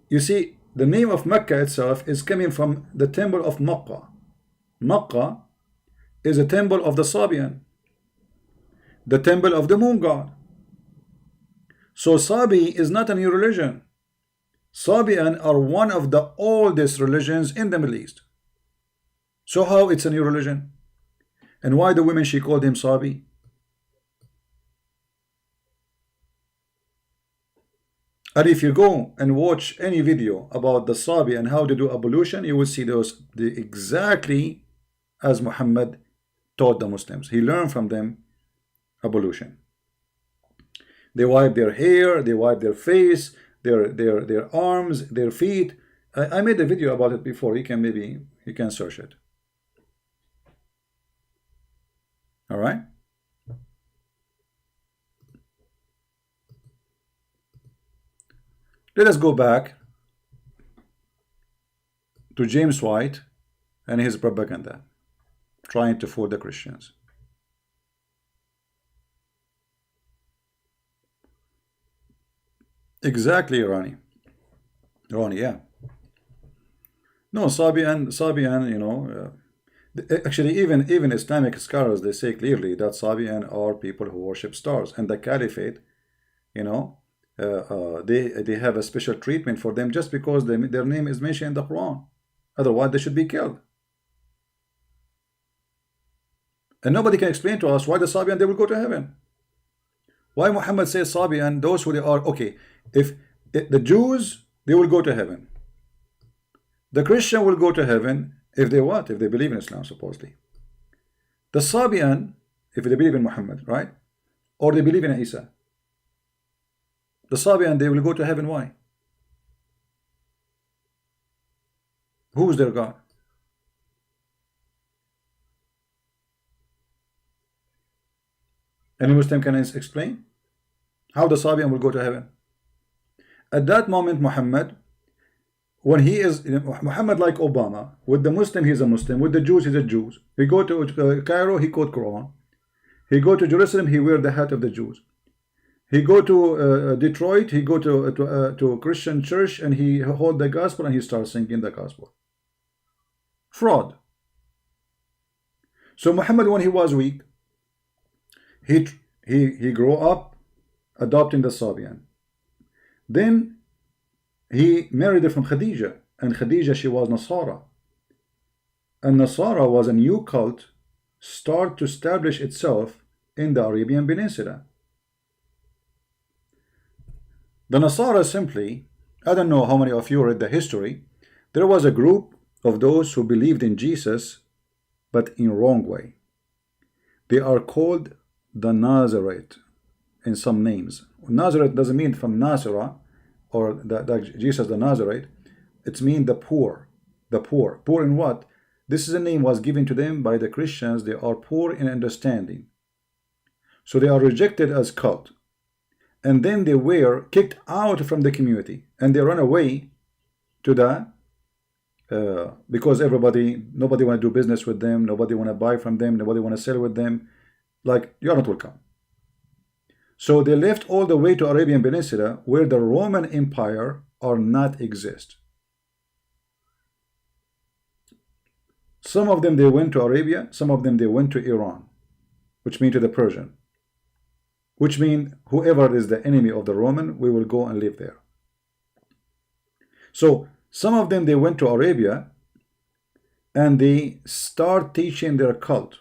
You see, the name of Mecca itself is coming from the temple of Makkah. Makkah is a temple of the Sabian, the temple of the moon god. So Sabi is not a new religion. Sabian are one of the oldest religions in the Middle East. So how it's a new religion? And why the women, she called him Sabi? And if you go and watch any video about the Sabi and how to do ablution, you will see those exactly as Muhammad taught the Muslims. He learned from them ablution. They wipe their hair, they wipe their face, their arms, their feet. I made a video about it before. You can search it. All right. Let us go back to James White and his propaganda, trying to fool the Christians. Exactly, Ronnie, yeah. No, Sabian, you know, actually even Islamic scholars, they say clearly that Sabian are people who worship stars, and the caliphate, you know, they have a special treatment for them just because their name is mentioned in the Quran. Otherwise, they should be killed. And nobody can explain to us why the Sabian, they will go to heaven. Why Muhammad says Sabian, those who they are, okay, if the Jews, they will go to heaven. The Christian will go to heaven if they what? If they believe in Islam, supposedly. The Sabian, if they believe in Muhammad, right? Or they believe in Isa. The Sabian, they will go to heaven. Why? Who is their God? Any Muslim can explain how the Sabian will go to heaven? At that moment, Muhammad, when he is Muhammad, like Obama, with the Muslim he's a Muslim, with the Jews he's a Jew. He go to Cairo, he quote Quran. He go to Jerusalem, he wear the hat of the Jews. He go to Detroit, he go to Christian church, and he hold the gospel and he starts singing the gospel. Fraud. So Muhammad, when he was weak, he grew up adopting the Sabian. Then he married her from Khadija, and Khadija, she was Nasara. And Nasara was a new cult start to establish itself in the Arabian Peninsula. The Nasara simply, I don't know how many of you read the history, there was a group of those who believed in Jesus, but in wrong way. They are called the Nazarite in some names. Nazareth doesn't mean from Nazareth or Jesus the Nazarite. It means the poor. The poor. Poor in what? This is a name was given to them by the Christians. They are poor in understanding. So they are rejected as cult. And then they were kicked out from the community. And they run away to the because nobody want to do business with them, nobody want to buy from them, nobody want to sell with them. Like, you're not welcome. So they left all the way to Arabian Peninsula, where the Roman Empire are not exist. Some of them they went to Arabia, some of them they went to Iran, which means to the Persian, which means whoever is the enemy of the Roman, we will go and live there. So some of them they went to Arabia and they start teaching their cult.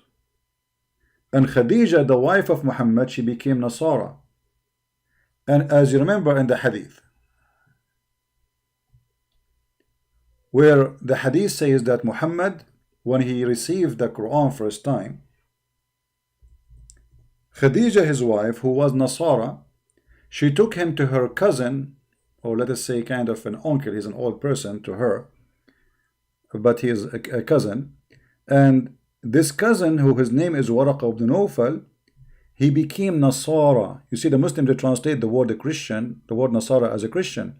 And Khadija, the wife of Muhammad, she became Nasara. And as you remember in the hadith, where the hadith says that Muhammad, when he received the Quran first time, Khadija, his wife, who was Nasara, she took him to her cousin, or let us say kind of an uncle. He's an old person to her, but he is a cousin. And this cousin, who his name is Waraqa ibn Nawfal, he became Nasara. You see, the Muslims, they translate the word Christian, the word Nasara as a Christian,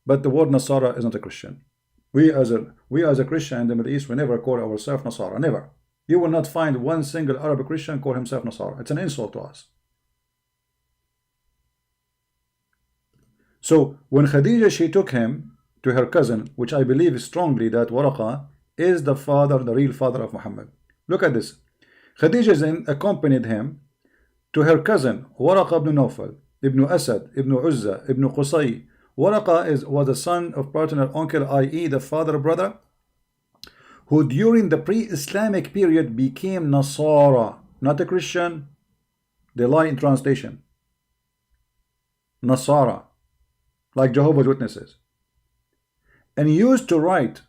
but the word Nasara is not a Christian. We as a Christian in the Middle East, we never call ourselves Nasara, never. You will not find one single Arab Christian call himself Nasara. It's an insult to us. So when Khadija, she took him to her cousin, which I believe strongly that Waraqa is the father, the real father of Muhammad. Look at this. Khadija then accompanied him to her cousin, Waraqa ibn Nawfal, ibn Asad, ibn Uzza, ibn Qusay. Waraqa was the son of paternal uncle, i.e. the father brother, who during the pre-Islamic period became Nasara, not a Christian. They lie in translation. Nasara, like Jehovah's Witnesses, and used to write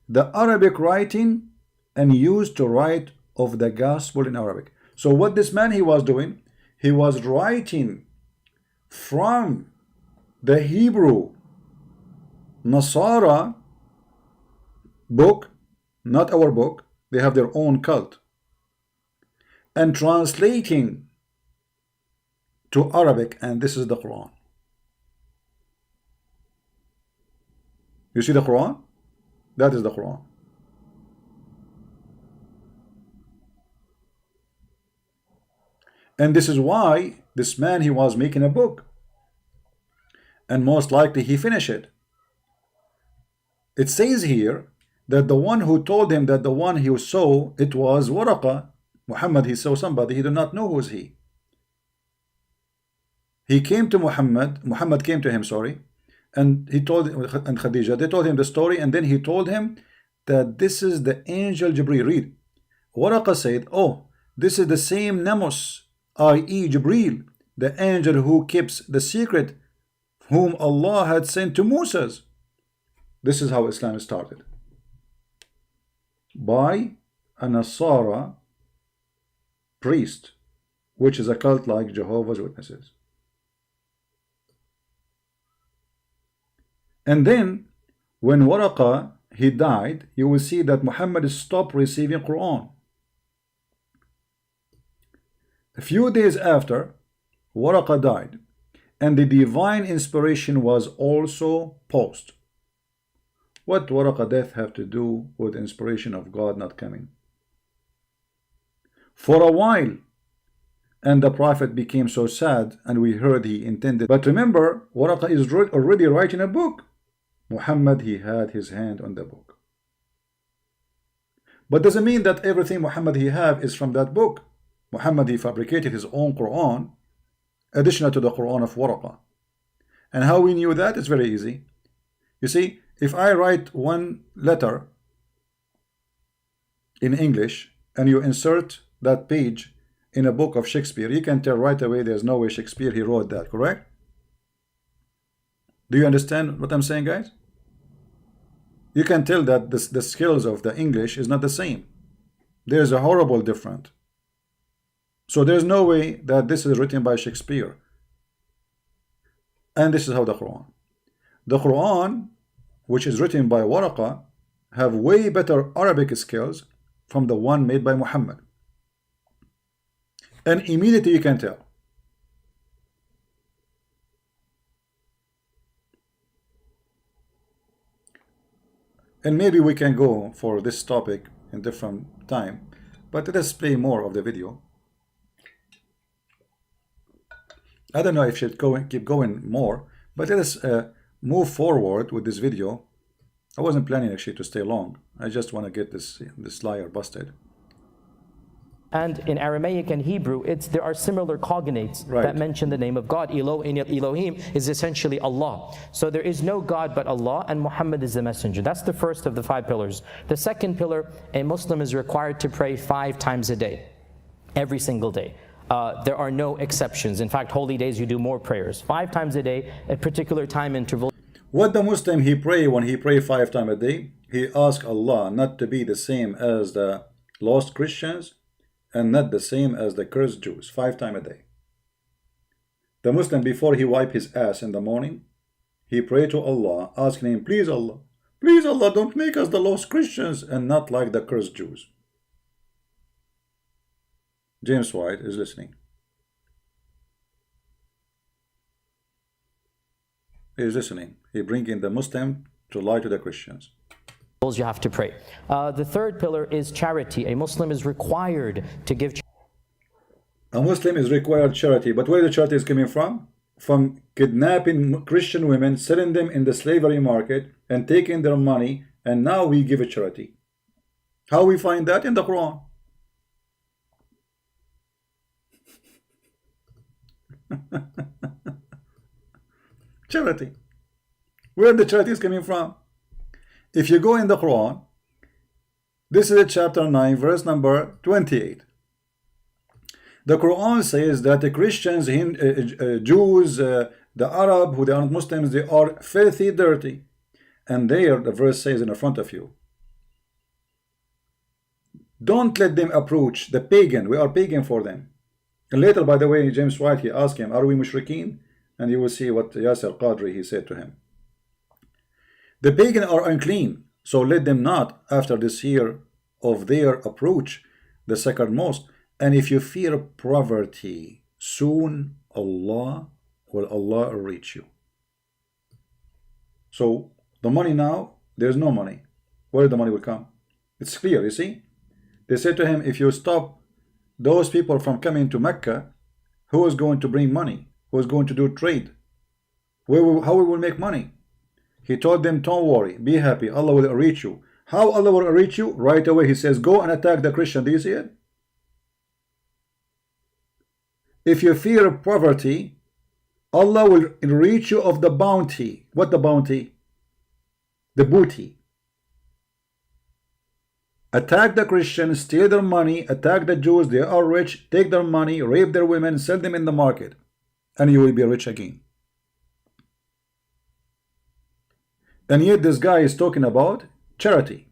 the Arabic writing and used to write of the gospel in Arabic. So what this man he was doing, he was writing from the Hebrew Nasara book, not our book. They have their own cult, and translating to Arabic, and this is the Quran. You see the Quran? That is the Quran. And this is why this man, he was making a book, and most likely he finished it. It says here that the one who told him that the one he saw, it was Waraqa. Muhammad, he saw somebody, he did not know who was he. He came to Muhammad came to him, sorry, and he told, and Khadija, they told him the story, and then he told him that this is the angel Jibreel. Read. Waraqa said, oh, this is the same Namus, i.e. Jibreel, the angel who keeps the secret, whom Allah had sent to Moses. This is how Islam started. By a Nasara priest, which is a cult like Jehovah's Witnesses. And then when Waraqa, he died, you will see that Muhammad stopped receiving Quran. A few days after, Waraqah died, and the divine inspiration was also paused. What Waraqah death have to do with inspiration of God not coming? For a while, and the Prophet became so sad, and we heard he intended. But remember, Waraqah is already writing a book. Muhammad, he had his hand on the book. But doesn't mean that everything Muhammad he have is from that book. Muhammad, he fabricated his own Quran, additional to the Quran of Waraqah. And how we knew that is very easy. You see, if I write one letter in English and you insert that page in a book of Shakespeare, you can tell right away there's no way Shakespeare he wrote that, correct? Do you understand what I'm saying, guys? You can tell that the skills of the English is not the same. There's a horrible difference. So there's no way that this is written by Shakespeare. And this is how the Quran, which is written by Waraqah, have way better Arabic skills from the one made by Muhammad. And immediately you can tell. And maybe we can go for this topic in different time, but let us play more of the video. I don't know if it should keep going more, but let us move forward with this video. I wasn't planning actually to stay long. I just want to get this liar busted. And in Aramaic and Hebrew, there are similar cognates that mention the name of God. Elohim is essentially Allah. So there is no God but Allah, and Muhammad is the messenger. That's the first of the 5 pillars. The second pillar, a Muslim is required to pray 5 times a day, every single day. There are no exceptions. In fact, holy days you do more prayers. 5 times a day, at particular time interval. What the Muslim he pray when he pray 5 times a day? He ask Allah not to be the same as the lost Christians and not the same as the cursed Jews. 5 times a day. The Muslim, before he wipe his ass in the morning, he pray to Allah, asking him, please Allah, don't make us the lost Christians and not like the cursed Jews. James White is listening. He is listening. He bringing the Muslim to lie to the Christians. You have to pray. The third pillar is charity. A Muslim is required to give charity. A Muslim is required charity, but where the charity is coming from? From kidnapping Christian women, selling them in the slavery market, and taking their money, and now we give a charity. How we find that? In the Quran. Charity. Where the charity is coming from? If you go in the Quran, this is chapter 9, verse number 28. The Quran says that the Christians, Jews, the Arab, who they aren't Muslims, they are filthy, dirty. And there, the verse says in front of you, don't let them approach the pagan. We are pagan for them. And later, by the way, James White, he asked him, are we mushrikeen? And you will see what Yasir Qadhi, he said to him. The pagan are unclean, so let them not, after this year of their approach, the sacred mosque. And if you fear poverty, soon Allah will reach you. So the money now, there's no money. Where the money will come? It's clear, you see. They said to him, if you stop those people from coming to Mecca, who is going to bring money? Who is going to do trade? How we will make money? He told them, don't worry, be happy, Allah will reach you. How Allah will reach you? Right away, he says, go and attack the Christian. Do you see it? If you fear poverty, Allah will reach you of the bounty. What the bounty? The booty. Attack the Christians, steal their money, attack the Jews, they are rich, take their money, rape their women, sell them in the market, and you will be rich again. And yet this guy is talking about charity.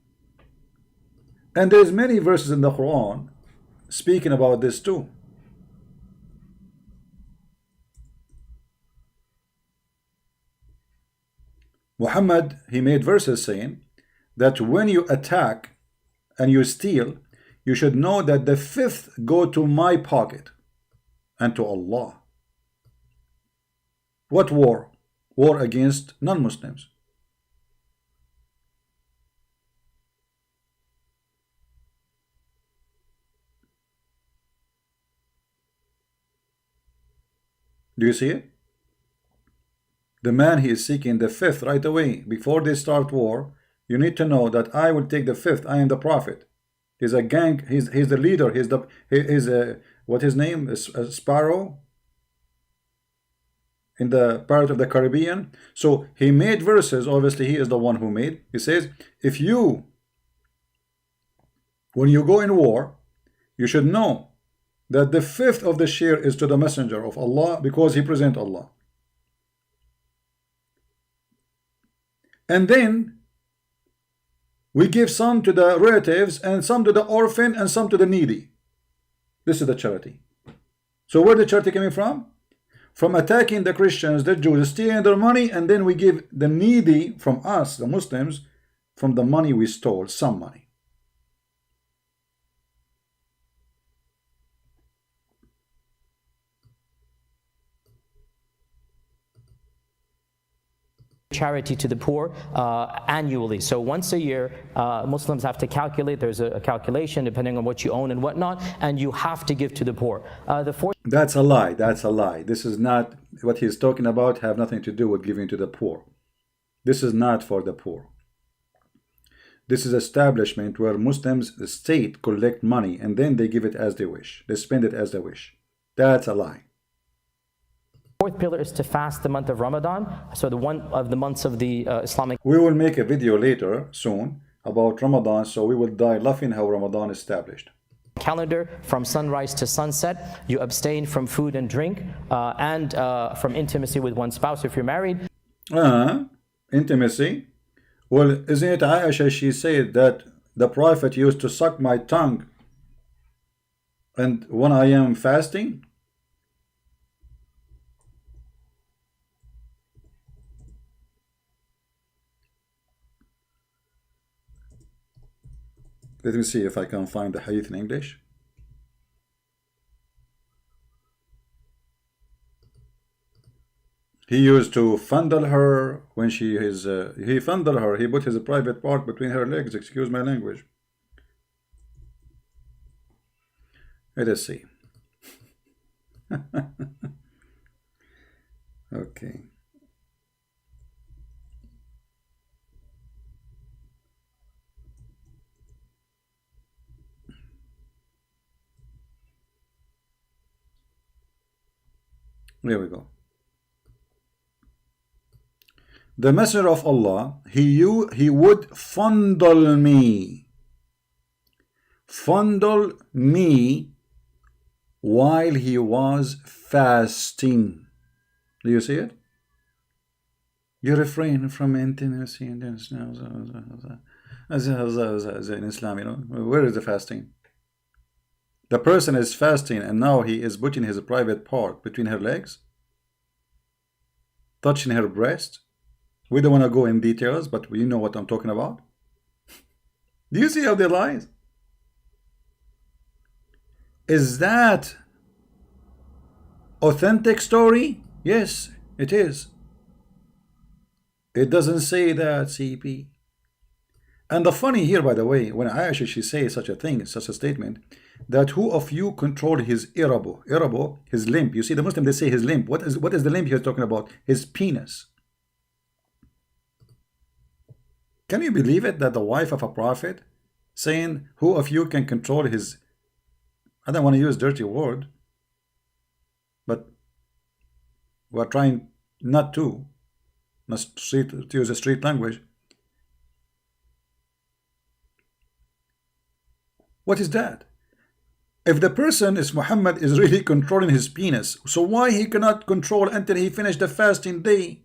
And there's many verses in the Quran speaking about this too. Muhammad, he made verses saying that when you attack and you steal, you should know that the 5th go to my pocket. and to Allah. What war? War against non-Muslims. Do you see it? The man, he is seeking the fifth right away. Before they start war, you need to know that I will take the fifth. I am the prophet. He's a gang. He's the leader. He's what his name is, Sparrow in the Pirate of the Caribbean. So he made verses. Obviously, he is the one who made. He says, if you, when you go in war, you should know that the fifth of the share is to the messenger of Allah because he presents Allah. And then we give some to the relatives and some to the orphan and some to the needy. This is the charity. So where the charity coming from? From attacking the Christians, the Jews, stealing their money, and then we give the needy from us, the Muslims, from the money we stole, some money. Charity to the poor annually. So once a year, Muslims have to calculate. There's a calculation depending on what you own and whatnot, and you have to give to the poor. The fourth. That's a lie. That's a lie. This is not what he's talking about. Have nothing to do with giving to the poor. This is not for the poor. This is establishment where Muslims, the state, collect money and then they give it as they wish. They spend it as they wish. That's a lie. Fourth pillar is to fast the month of Ramadan. So the one of the months of the Islamic. We will make a video later soon about Ramadan, so we will die laughing how Ramadan is established. Calendar, from sunrise to sunset. You abstain from food and drink and from intimacy with one spouse if you're married. Intimacy. Well, isn't it Aisha, she said that the Prophet used to suck my tongue and when I am fasting? Let me see if I can find the hadith in English. He used to fondle her when he fondled her. He put his private part between her legs. Excuse my language. Let us see. Okay. There we go. The Messenger of Allah, he would fondle me while he was fasting. Do you see it? You refrain from intimacy in Islam, you know. Where is the fasting? The person is fasting and now he is putting his private part between her legs, touching her breast. We don't want to go in details, but you know what I'm talking about. Do you see how they lie? Is that authentic story? Yes, it is. It doesn't say that, CP. And the funny here, by the way, when Aisha, she says such a thing, such a statement, that who of you control his irabo, his limb. You see, the Muslim, they say his limb. What is the limb he's talking about? His penis. Can you believe it that the wife of a prophet saying, who of you can control his, I don't want to use dirty word, but we're trying not to use a street language. What is that? If the person is Muhammad is really controlling his penis, so why he cannot control until he finished the fasting day?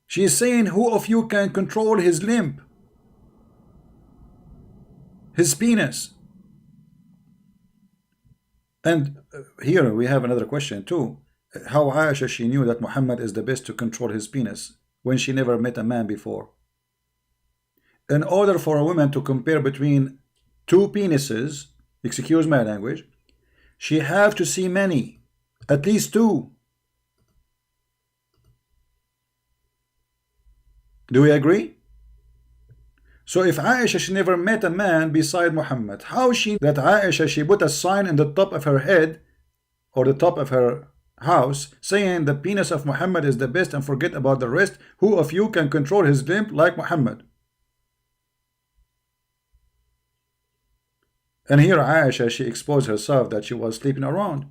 She is saying, who of you can control his limb? His penis. And here we have another question too. How Aisha, she knew that Muhammad is the best to control his penis when she never met a man before. In order for a woman to compare between two penises, excuse my language, she have to see many, at least two. Do we agree? So if Aisha, she never met a man beside Muhammad, how she that Aisha, she put a sign in the top of her head or the top of her house saying the penis of Muhammad is the best and forget about the rest? Who of you can control his limb like Muhammad? And here Aisha, she exposed herself that she was sleeping around,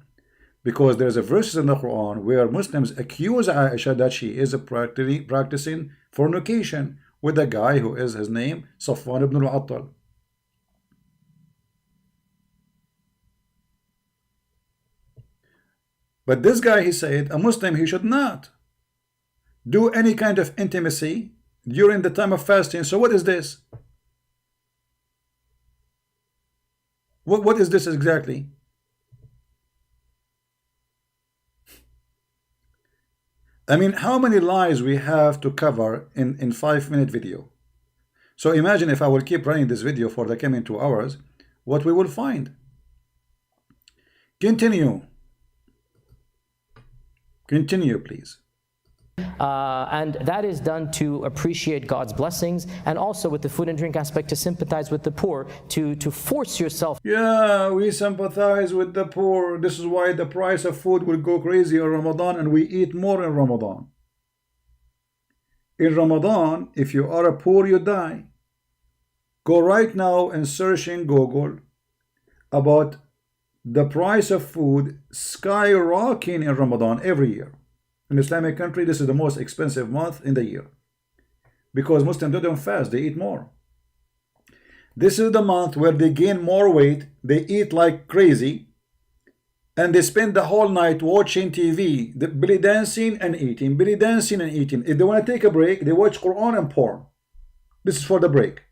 because there's a verse in the Quran where Muslims accuse Aisha that she is practicing fornication with a guy who is his name Safwan ibn al-Attal. But this guy, he said, a Muslim, he should not do any kind of intimacy during the time of fasting. So what is this? What is this exactly? I mean, how many lies we have to cover in 5-minute video? So imagine if I will keep running this video for the coming 2 hours, what we will find. Continue. Continue, please. And that is done to appreciate God's blessings, and also with the food and drink aspect to sympathize with the poor, to force yourself. Yeah, we sympathize with the poor. This is why the price of food will go crazy in Ramadan, and we eat more in Ramadan. In Ramadan, if you are a poor, you die. Go right now and search in Google about the price of food skyrocketing in Ramadan every year. In Islamic country, this is the most expensive month in the year, because Muslims don't fast, they eat more. This is the month where they gain more weight, they eat like crazy, and they spend the whole night watching TV, belly dancing and eating, belly dancing and eating. If they want to take a break, they watch Quran and porn. This is for the break.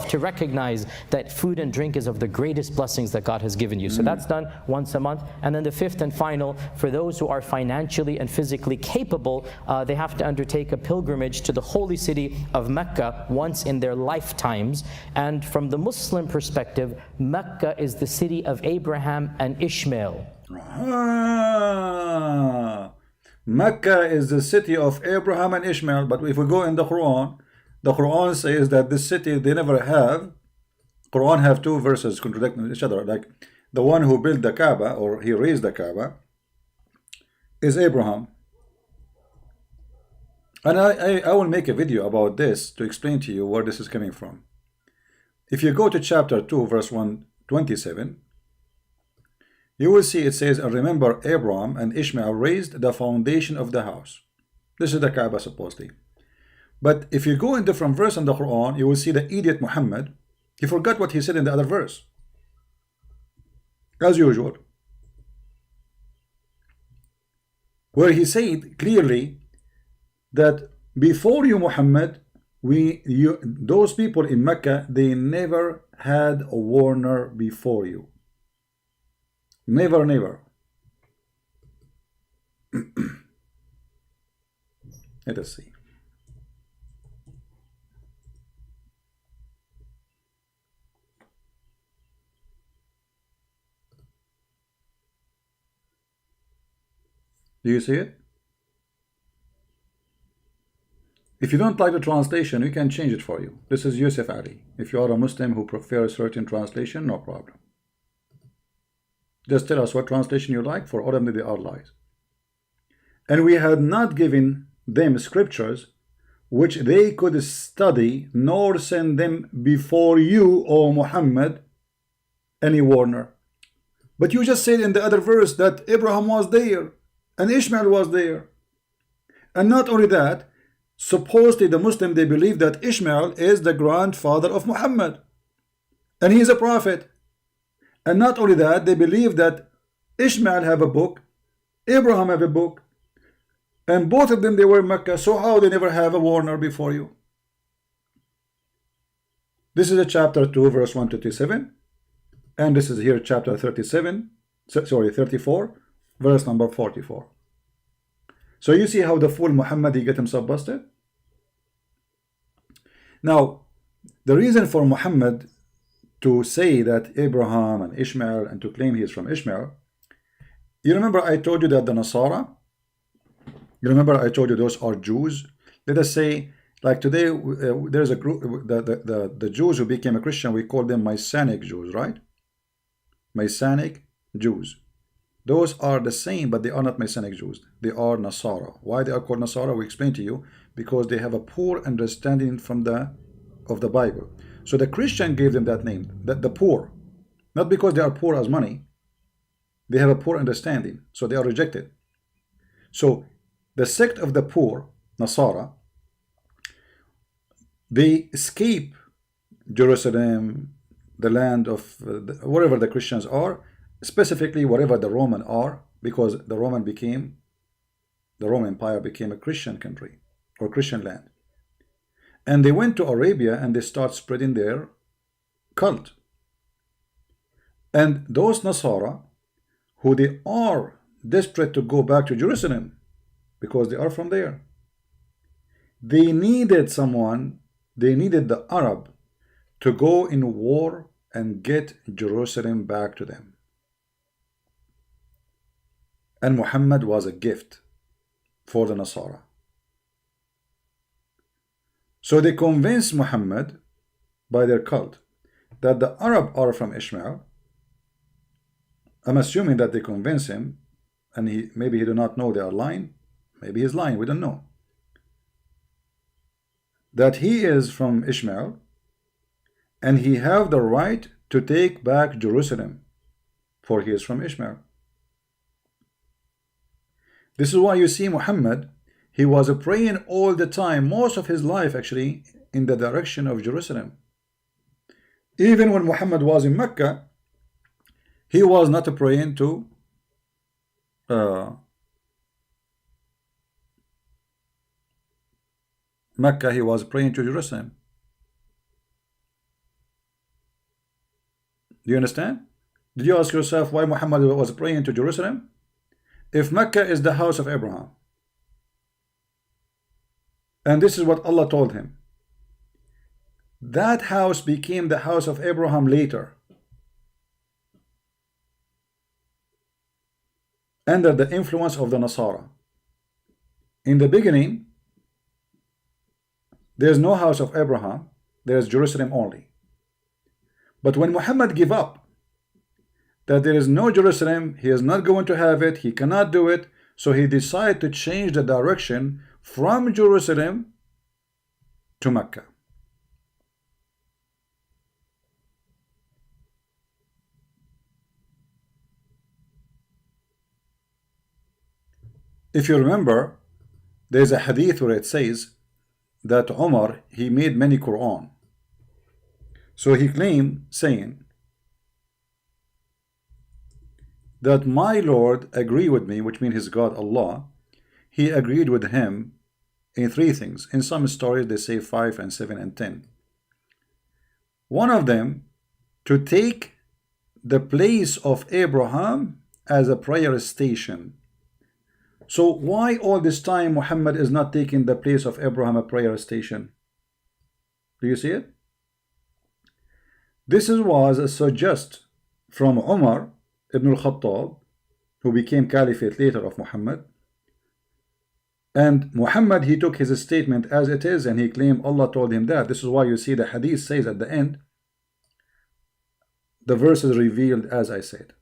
To recognize that food and drink is of the greatest blessings that God has given you. So that's done once a month. And then the fifth and final, for those who are financially and physically capable, they have to undertake a pilgrimage to the holy city of Mecca once in their lifetimes. And from the Muslim perspective, Mecca is the city of Abraham and Ishmael. Mecca is the city of Abraham and Ishmael. But if we go in the Quran says that this city, they never have. Quran have two verses contradicting each other. Like the one who built the Kaaba, or he raised the Kaaba, is Abraham. And I will make a video about this to explain to you where this is coming from. If you go to chapter 2, verse 127, you will see it says, and remember Abraham and Ishmael raised the foundation of the house. This is the Kaaba supposedly. But if you go in different verse in the Quran, you will see the idiot Muhammad, he forgot what he said in the other verse. As usual. Where he said clearly that before you, Muhammad, those people in Mecca, they never had a warner before you. Never, never. Let us see. Do you see it? If you don't like the translation, we can change it for you. This is Yusuf Ali. If you are a Muslim who prefers certain translation, no problem. Just tell us what translation you like. For all of them, they are lies. And we had not given them scriptures which they could study, nor send them before you, O Muhammad, any warner. But you just said in the other verse that Abraham was there and Ishmael was there. And not only that, supposedly the Muslim, they believe that Ishmael is the grandfather of Muhammad, and he is a prophet. And not only that, they believe that Ishmael have a book, Abraham have a book, and both of them, they were in Mecca. So how they never have a warner before you? This is a chapter 2, verse 127, and this is here chapter 34, verse number 44. So you see how the fool Muhammad, he get himself busted. Now, the reason for Muhammad to say that Abraham and Ishmael, and to claim he is from Ishmael, you remember I told you that the Nasara, you remember I told you those are Jews? Let us say, like today, there's a group, the Jews who became a Christian, we call them Messianic Jews, right? Messianic Jews. Those are the same, but they are not Messianic Jews. They are Nasara. Why they are called Nasara? We explain to you, because they have a poor understanding of the Bible. So the Christian gave them that name, the poor. Not because they are poor as money. They have a poor understanding, so they are rejected. So the sect of the poor, Nasara, they escape Jerusalem, the land of wherever the Christians are, specifically wherever the Roman are, because the Roman Empire became a Christian country or Christian land. And they went to Arabia and they start spreading their cult. And those Nasara, who they are desperate to go back to Jerusalem because they are from there, they needed someone, they needed the Arab to go in war and get Jerusalem back to them. And Muhammad was a gift for the Nasara. So they convinced Muhammad by their cult that the Arab are from Ishmael. I'm assuming that they convince him, and maybe he do not know they are lying. Maybe he's lying, we don't know. That he is from Ishmael, and he have the right to take back Jerusalem, for he is from Ishmael. This is why you see Muhammad, he was praying all the time, most of his life actually, in the direction of Jerusalem. Even when Muhammad was in Mecca, he was not praying to Mecca, he was praying to Jerusalem. Do you understand? Did you ask yourself why Muhammad was praying to Jerusalem? If Mecca is the house of Abraham, and this is what Allah told him, that house became the house of Abraham later, under the influence of the Nasara. In the beginning, there is no house of Abraham, there is Jerusalem only. But when Muhammad gave up that there is no Jerusalem, he is not going to have it, he cannot do it, so he decided to change the direction from Jerusalem to Mecca. If you remember, there is a hadith where it says that Umar, he made many Quran. So he claimed, saying that my Lord agreed with me, which means his God Allah, he agreed with him in 3 things. In some stories they say 5 and 7 and 10. One of them, to take the place of Abraham as a prayer station. So why all this time Muhammad is not taking the place of Abraham a prayer station? Do you see it? This was a suggest from Umar ibn al-Khattab, who became caliphate later of Muhammad. And Muhammad, he took his statement as it is, and he claimed Allah told him that. This is why you see the hadith says at the end, the verse is revealed as I said.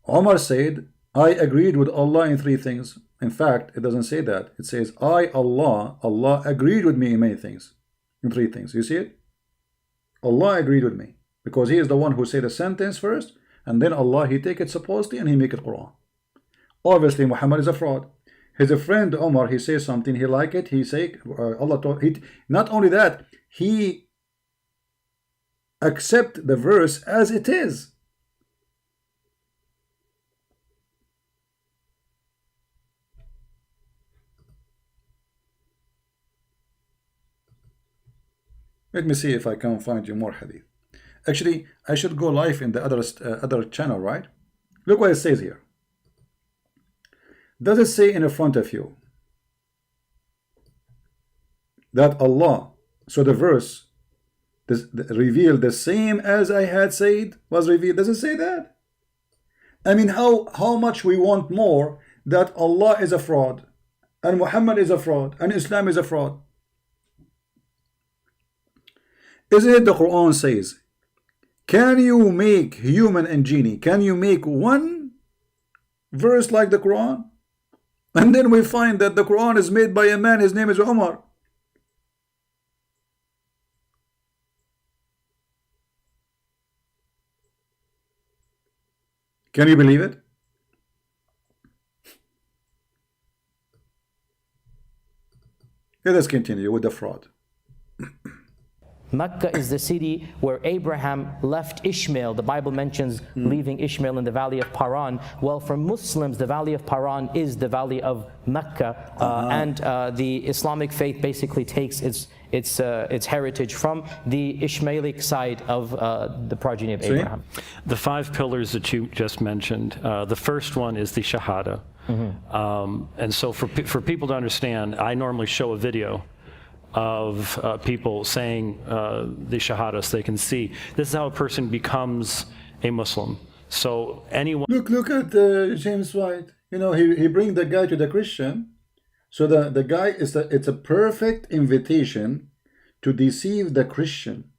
Umar said, I agreed with Allah in 3 things. In fact, it doesn't say that. It says, Allah agreed with me in many things. In 3 things. You see it? Allah agreed with me. Because he is the one who said the sentence first, and then Allah, he take it supposedly and he make it Quran. Obviously, Muhammad is a fraud. His friend Umar, he says something, he like it, he say, Allah told, not only that, he accept the verse as it is. Let me see if I can find you more hadith. Actually, I should go live in the other channel, right? Look what it says here. Does it say in front of you that Allah So the verse revealed the same as I had said was revealed. Does it say that? I mean, how much we want more that Allah is a fraud, and Muhammad is a fraud, and Islam is a fraud. Isn't it the Quran says, can you make human and genie, can you make one verse like the Quran? And then we find that the Quran is made by a man, his name is Umar. Can you believe it? Let us continue with the fraud. Mecca is the city where Abraham left Ishmael. The Bible mentions leaving Ishmael in the valley of Paran. Well, for Muslims, the valley of Paran is the valley of Mecca, and the Islamic faith basically takes its heritage from the Ishmaelic side of the progeny of Abraham. The 5 pillars that you just mentioned, the first one is the Shahada. And so for people to understand, I normally show a video of people saying the Shahada so they can see. This is how a person becomes a Muslim. So anyone... Look at James White. You know, he brings the guy to the Christian. So the guy it's a perfect invitation to deceive the Christian.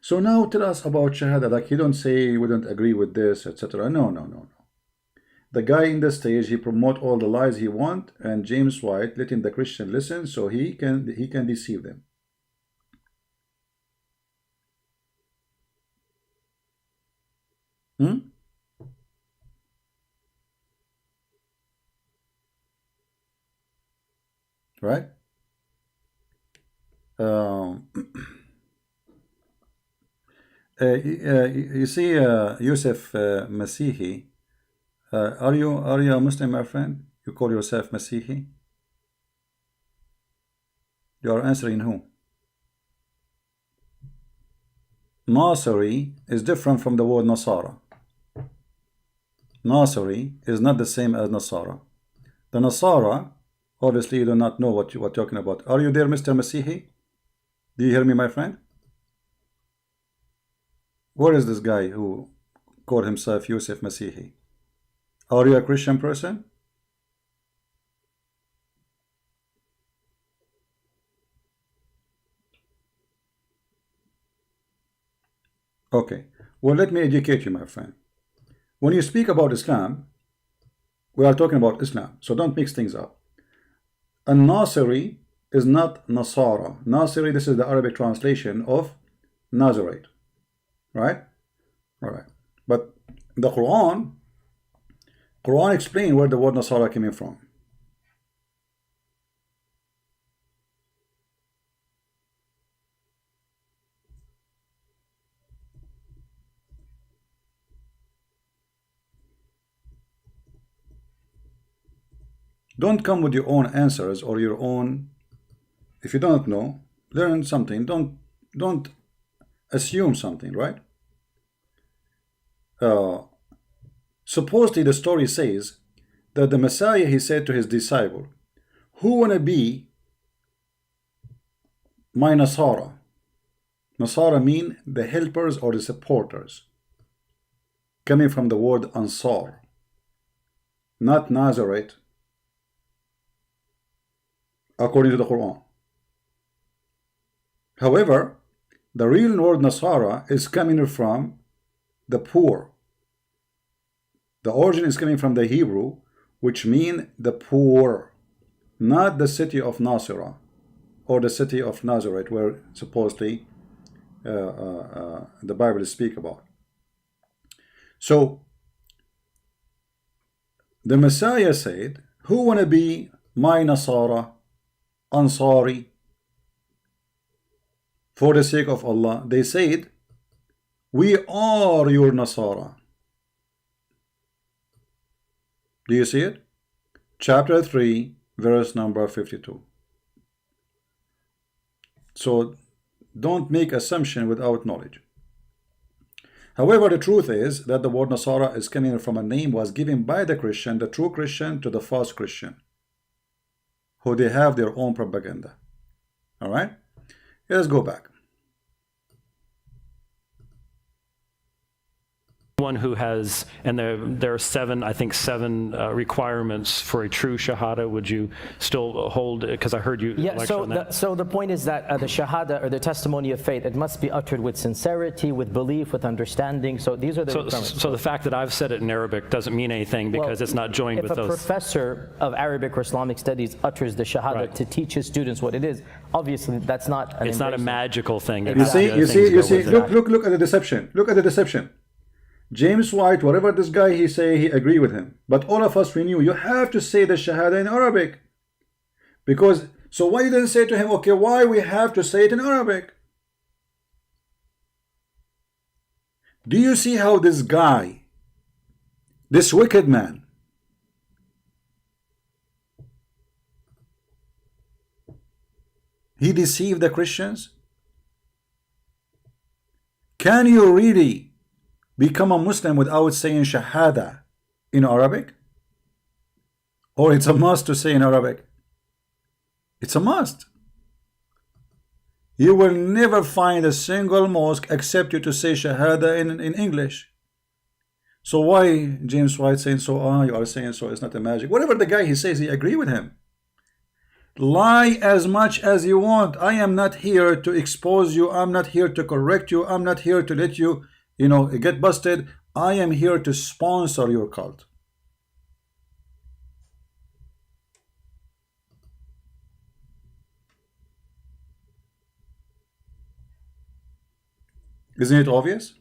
So now tell us about Shahada. Like, you don't say we don't agree with this, etc. No. The guy in the stage, he promote all the lies he want, and James White letting the Christian listen so he can deceive them. Right? You see, Yusuf Masihi. Are you a Muslim, my friend? You call yourself Masihi? You are answering who? Nasiri is different from the word Nasara. Nasiri is not the same as Nasara. The Nasara, obviously you do not know what you are talking about. Are you there, Mr. Masihi? Do you hear me, my friend? Where is this guy who called himself Yusuf Masihi? Are you a Christian person? Okay. Well, let me educate you, my friend. When you speak about Islam, we are talking about Islam, so don't mix things up. And Nasiri is not Nasara. Nasiri, this is the Arabic translation of Nazarite. Right? All right. But the Quran explains where the word Nasara came from. Don't come with your own answers or your own. If you don't know, learn something. Don't assume something, right? Supposedly the story says that the Messiah, he said to his disciple, who wanna be my Nasara? Nasara mean the helpers or the supporters, coming from the word Ansar, not Nazareth, according to the Quran. However, the real word Nasara is coming from the poor. The origin is coming from the Hebrew, which mean the poor, not the city of Nasira or the city of Nazareth, where supposedly the Bible speaks about. So the Messiah said, who want to be my Nasara, Ansari, for the sake of Allah? They said, we are your Nasara. Do you see it? Chapter 3, verse number 52. So don't make assumption without knowledge. However, the truth is that the word Nasara is coming from a name was given by the Christian, the true Christian, to the false Christian, who they have their own propaganda. All right? Let's go back. One who has, and there are seven, I think seven requirements for a true shahada. Would you still hold? Because I heard you. Yeah. So the point is that the shahada, or the testimony of faith, it must be uttered with sincerity, with belief, with understanding. So these are the requirements. So the fact that I've said it in Arabic doesn't mean anything because it's not joined with those. If a professor of Arabic or Islamic studies utters the shahada to teach his students what it is, obviously that's not. It's not a magical thing. You see. Look at the deception. Look at the deception. James White, whatever this guy he say, he agree with him. But all of us, we knew you have to say the shahada in Arabic. Because, so why you didn't say to him, okay, why we have to say it in Arabic? Do you see how this guy, this wicked man, he deceived the Christians? Can you really become a Muslim without saying shahada in Arabic? Or it's a must to say in Arabic? It's a must. You will never find a single mosque accept you to say shahada in English. So why James White saying so? You are saying so, it's not a magic. Whatever the guy he says, he agree with him. Lie as much as you want. I am not here to expose you. I'm not here to correct you. I'm not here to let you get busted. I am here to sponsor your cult. Isn't it obvious?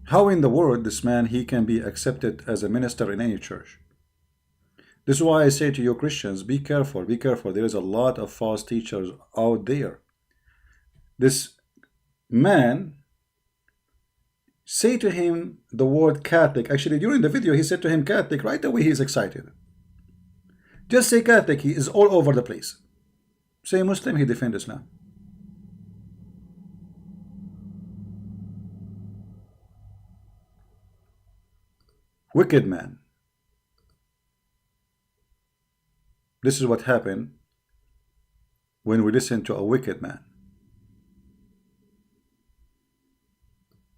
How in the world this man, he can be accepted as a minister in any church? This is why I say to you Christians, be careful, be careful. There is a lot of false teachers out there. This man, say to him the word Catholic. Actually, during the video, he said to him Catholic. Right away, he's excited. Just say Catholic, he is all over the place. Say Muslim, he defends Islam. Wicked man. This is what happened when we listen to a wicked man.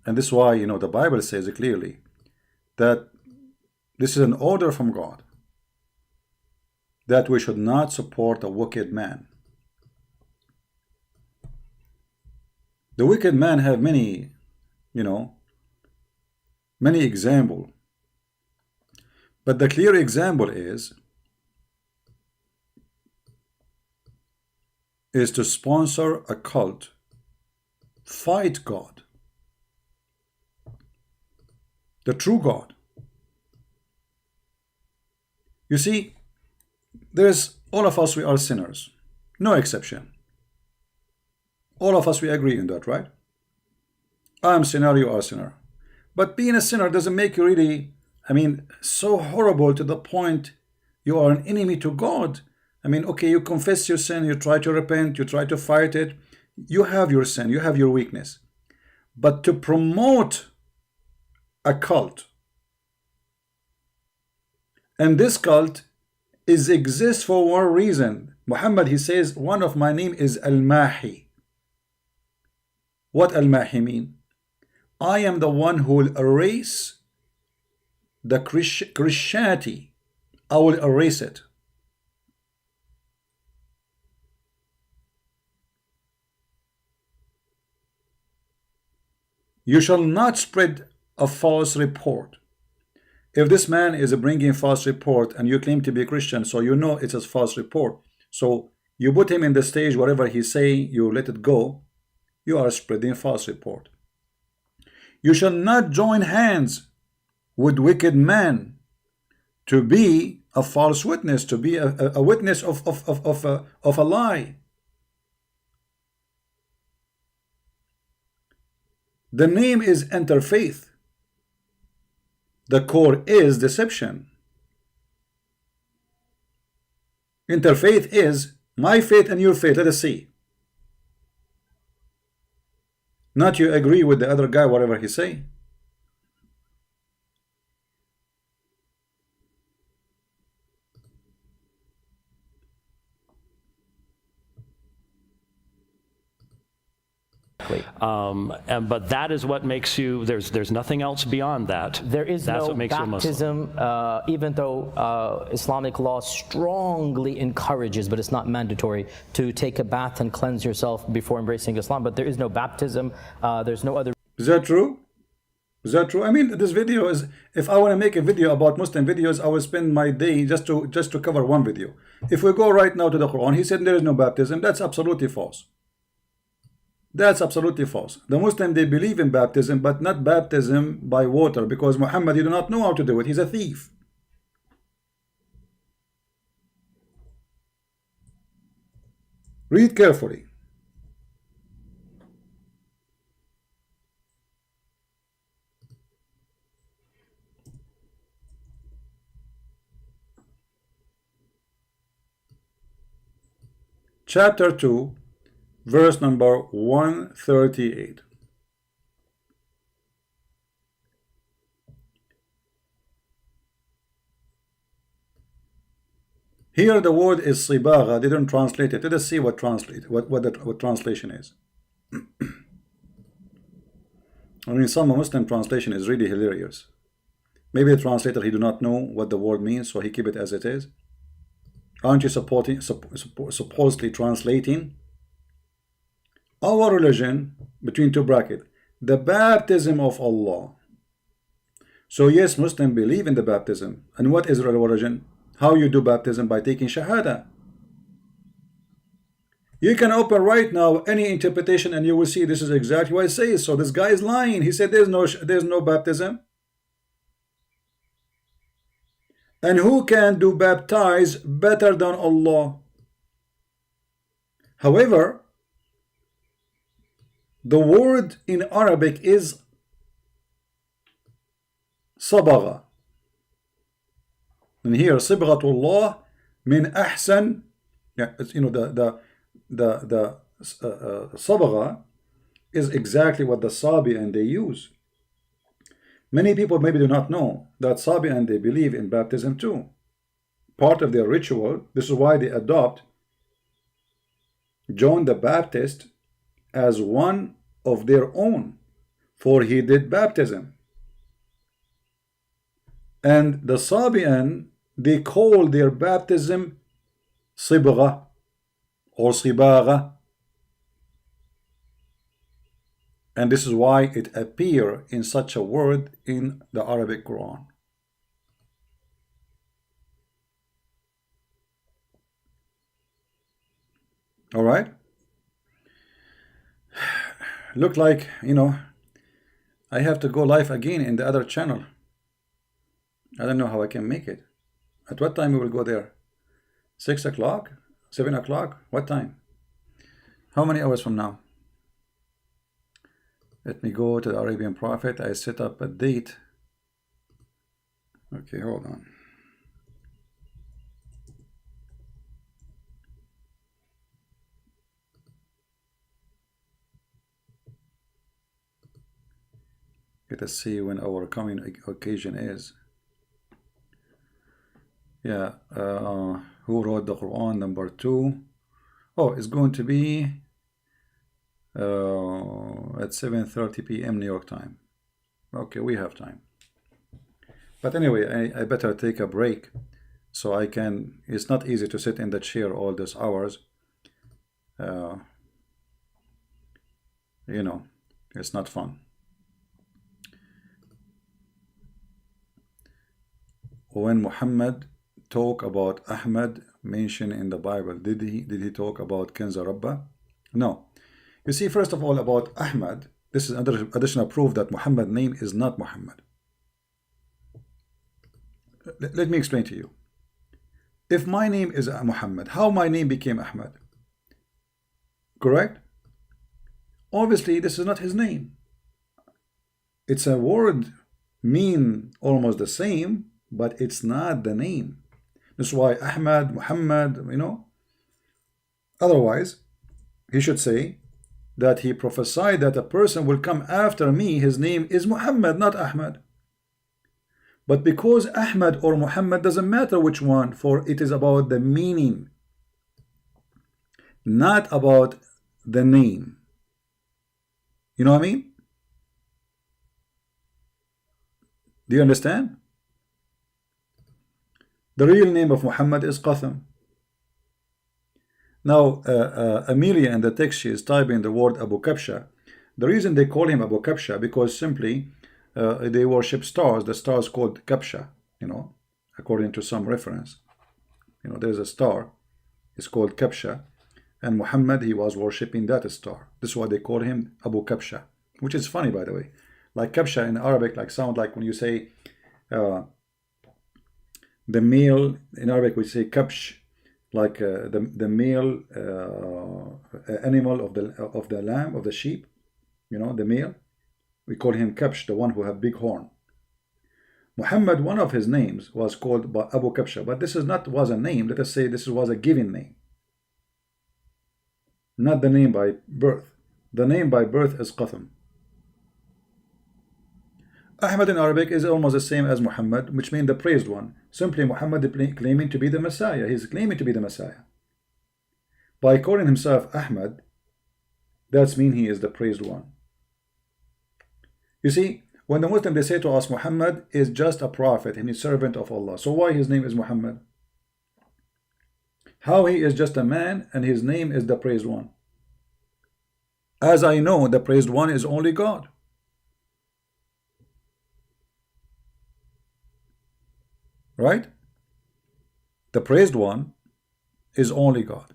And this is why, the Bible says clearly that this is an order from God, that we should not support a wicked man. The wicked man have many, many examples. But the clear example is to sponsor a cult, fight God, the true God. You see, all of us, we are sinners, no exception. All of us, we agree in that, right? I'm sinner, you are sinner. But being a sinner doesn't make you really, so horrible to the point you are an enemy to God. Okay, you confess your sin, you try to repent, you try to fight it. You have your sin, you have your weakness. But to promote a cult, and this cult exists for one reason. Muhammad, he says, one of my name is Al-Mahi. What Al-Mahi mean? I am the one who will erase the Christianity. I will erase it. You shall not spread a false report. If this man is bringing false report and you claim to be a Christian, so you know it's a false report, so you put him in the stage, whatever he's saying, you let it go, you are spreading false report. You shall not join hands with wicked men to be a false witness, to be a witness of a lie. The name is interfaith. The core is deception. Interfaith is my faith and your faith. Let us see. Not you agree with the other guy, whatever he say. But that is what makes you, there's nothing else beyond that. There is That's no what makes you a Muslim. baptism, even though Islamic law strongly encourages, but it's not mandatory, to take a bath and cleanse yourself before embracing Islam. But there is no baptism. There's no other. Is that true? Is that true? I mean, this video is, if I want to make a video about Muslim videos, I will spend my day just to cover one video. If we go right now to the Quran, he said there is no baptism. That's absolutely false. That's absolutely false. The Muslim, they believe in baptism, but not baptism by water, because Muhammad, he do not know how to do it. He's a thief. Read carefully. Chapter 2, verse number 138. Here the word is sibagha. They don't translate it. Let us see what translation is. I mean, some Muslim translation is really hilarious. Maybe the translator, he do not know what the word means, so he keep it as it is. Aren't you supposedly translating our religion, between two brackets, the baptism of Allah? So yes, Muslims believe in the baptism. And what is our religion? How you do baptism? By taking shahada. You can open right now any interpretation and you will see this is exactly what it says. So this guy is lying. He said there's no baptism. And who can do baptize better than Allah? However, the word in Arabic is sabagha. And here, sibghatullah min ahsan. Yeah, it's, you know, the sabagha is exactly what the Sabi'an they use. Many people maybe do not know that Sabi'an, they believe in baptism too. Part of their ritual, this is why they adopt John the Baptist as one of their own, for he did baptism. And the Sabi'an, they call their baptism sibgha or sibagha. And this is why it appears in such a word in the Arabic Quran. All right. Look like, you know, I have to go live again in the other channel. I don't know how I can make it. At what time we will go there? 6 o'clock? 7 o'clock? What time? How many hours from now? Let me go to the Arabian Prophet. I set up a date. Okay, hold on. Let us see when our coming occasion is. Yeah, who wrote the Quran, number 2. Oh, it's going to be at 7:30 p.m. New York time. Okay, we have time. But anyway, I better take a break so I can. It's not easy to sit in the chair all these hours. You know, it's not fun. When Muhammad talk about Ahmad mentioned in the Bible, did he talk about Kenza Rabba? No. You see, first of all, about Ahmad, this is another additional proof that Muhammad's name is not Muhammad. Let me explain to you. If my name is Muhammad, how my name became Ahmad? Correct? Obviously, this is not his name. It's a word mean almost the same, but it's not the name. That's why Ahmad, Muhammad, you know. Otherwise, he should say that he prophesied that a person will come after me, his name is Muhammad, not Ahmad. But because Ahmad or Muhammad doesn't matter which one, for it is about the meaning, not about the name. You know what I mean? Do you understand? The real name of Muhammad is Qatham. Now, Amelia in the text, she is typing the word Abu Kabsha. The reason they call him Abu Kabsha, because simply they worship stars. The star is called Kabsha, you know, according to some reference. You know, there's a star, it's called Kabsha, and Muhammad, he was worshipping that star. This is why they call him Abu Kabsha, which is funny, by the way. Like Kabsha in Arabic, like sound like when you say the male in Arabic, we say Kabsh, like the male animal of the lamb, of the sheep, you know, the male. We call him Kabsh, the one who have big horn. Muhammad, one of his names was called Abu Kabsha, but this is not was a name. Let us say this was a given name, not the name by birth. The name by birth is Qatham. Ahmad in Arabic is almost the same as Muhammad, which means the praised one. Simply Muhammad claiming to be the Messiah. He's claiming to be the Messiah. By calling himself Ahmad, that's mean he is the praised one. You see, when the Muslim, they say to us, Muhammad is just a prophet and a servant of Allah. So why his name is Muhammad? How he is just a man and his name is the praised one? As I know, the praised one is only God. Right? The praised one is only God.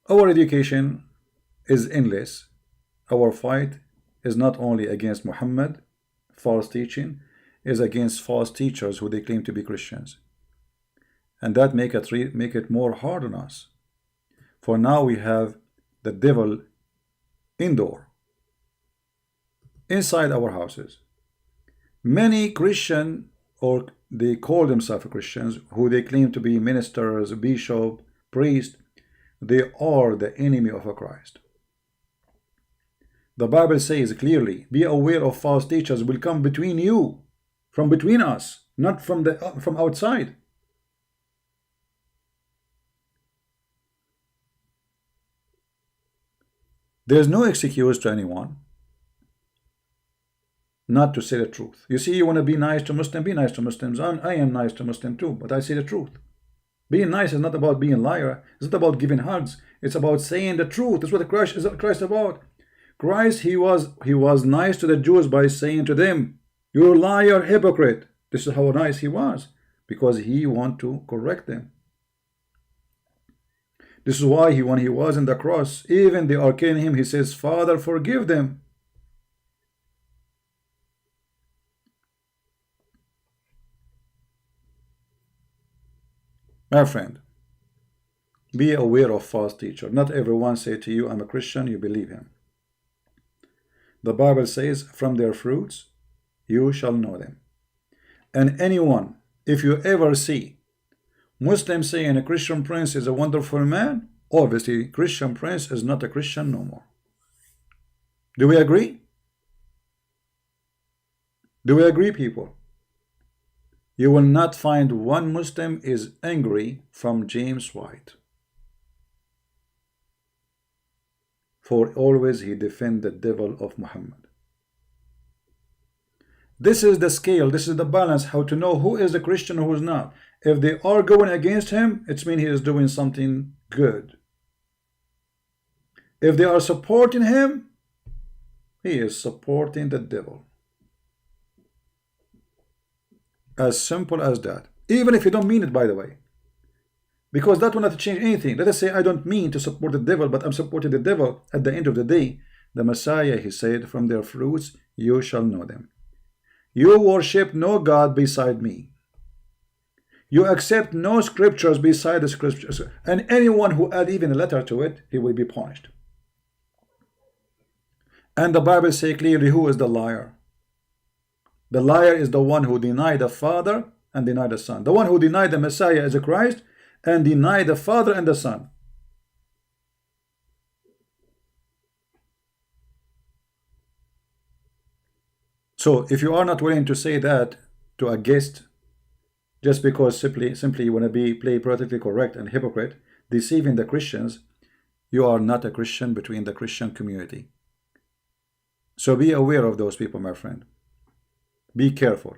Our education is endless. Our fight is not only against Muhammad, false teaching, is against false teachers who they claim to be Christians. And that make it more hard on us. For now we have the devil indoor, inside our houses. Many Christian, or they call themselves Christians, who they claim to be ministers, bishop, priest, they are the enemy of Christ. The Bible says clearly, be aware of false teachers will come between you, from between us, not from outside. There's no excuse to anyone not to say the truth. You see, you want to be nice to Muslims, be nice to Muslims. I am nice to Muslims too, but I say the truth. Being nice is not about being a liar. It's not about giving hugs. It's about saying the truth. That's what Christ is about. Christ, he was nice to the Jews by saying to them, "You liar, hypocrite." This is how nice he was, because he wanted to correct them. This is why when he was on the cross, even they are killing him, he says, "Father, forgive them." My friend, be aware of false teachers. Not everyone say to you, "I'm a Christian," you believe him. The Bible says, "From their fruits you shall know them." And anyone, if you ever see Muslims saying a Christian prince is a wonderful man, obviously Christian prince is not a Christian no more. Do we agree? Do we agree, people? You will not find one Muslim is angry from James White. For always he defend the devil of Muhammad. This is the scale, this is the balance, how to know who is a Christian and who is not. If they are going against him, it means he is doing something good. If they are supporting him, he is supporting the devil. As simple as that. Even if you don't mean it, by the way. Because that will not change anything. Let us say I don't mean to support the devil, but I'm supporting the devil. At the end of the day, the Messiah, he said, "From their fruits you shall know them." You worship no God beside me. You accept no scriptures beside the scriptures. And anyone who add even a letter to it, he will be punished. And the Bible says clearly, who is the liar? The liar is the one who denied the Father and denied the Son. The one who denied the Messiah as a Christ and denied the Father and the Son. So if you are not willing to say that to a guest, just because simply you want to play politically correct and hypocrite, deceiving the Christians, you are not a Christian between the Christian community. So be aware of those people, my friend. Be careful.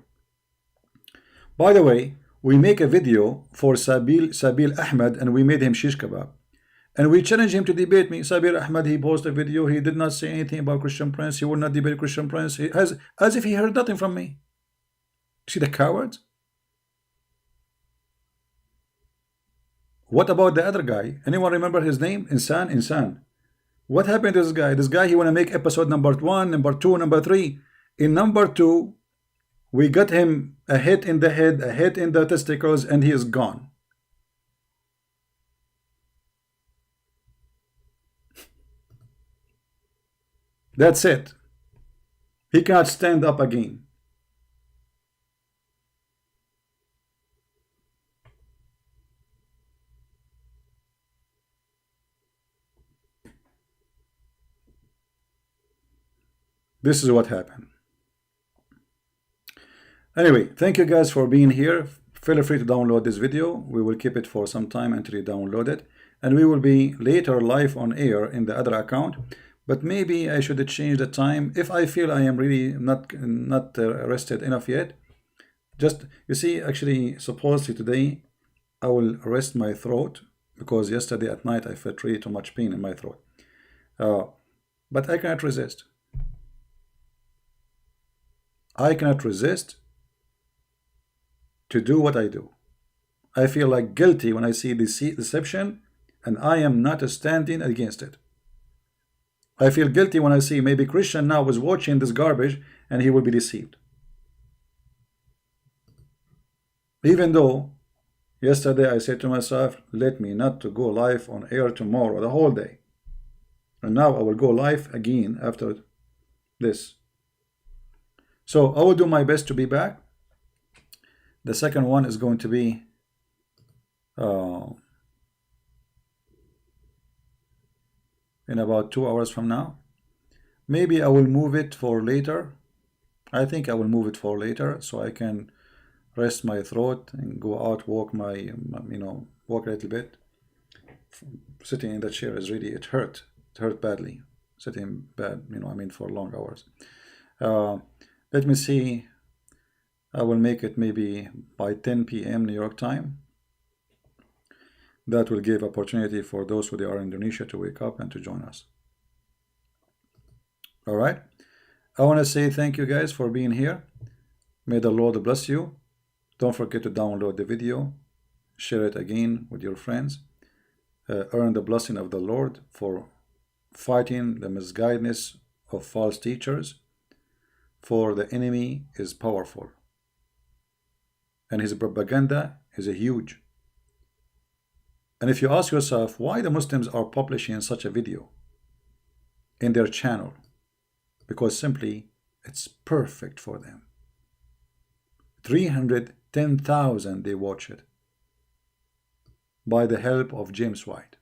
By the way, we make a video for Sabil Ahmed, and we made him shish kebab. And we challenge him to debate me. Sabir Ahmed, he posted a video. He did not say anything about Christian Prince. He would not debate Christian Prince. He has, as if he heard nothing from me. See the cowards? What about the other guy? Anyone remember his name? Insan. What happened to this guy? This guy, he want to make episode number 1, number 2, number 3. In number 2, we got him a hit in the head, a hit in the testicles, and he is gone. That's it. He cannot stand up again. This is what happened. Anyway, thank you guys for being here. Feel free to download this video. We will keep it for some time until you download it. And we will be later live on air in the other account. But maybe I should change the time if I feel I am really not rested enough yet. Just, you see, actually, supposedly today I will rest my throat because yesterday at night I felt really too much pain in my throat. But I cannot resist. I cannot resist to do what I do. I feel like guilty when I see deception, and I am not standing against it. I feel guilty when I see maybe Christian now was watching this garbage and he will be deceived. Even though yesterday I said to myself, let me not to go live on air tomorrow, the whole day. And now I will go live again after this. So I will do my best to be back. The second one is going to be in about 2 hours from now. Maybe I will move it for later. I think I will move it for later so I can rest my throat and go out, walk walk a little bit. Sitting in the chair is really, it hurt badly. Sitting bad, for long hours. Let me see. I will make it maybe by 10 p.m. New York time. That will give opportunity for those who are in Indonesia to wake up and to join us. All right. I want to say thank you guys for being here. May the Lord bless you. Don't forget to download the video. Share it again with your friends. Earn the blessing of the Lord for fighting the misguidedness of false teachers. For the enemy is powerful. And his propaganda is huge. And if you ask yourself why the Muslims are publishing such a video in their channel, because simply it's perfect for them. 310,000 they watch it by the help of James White.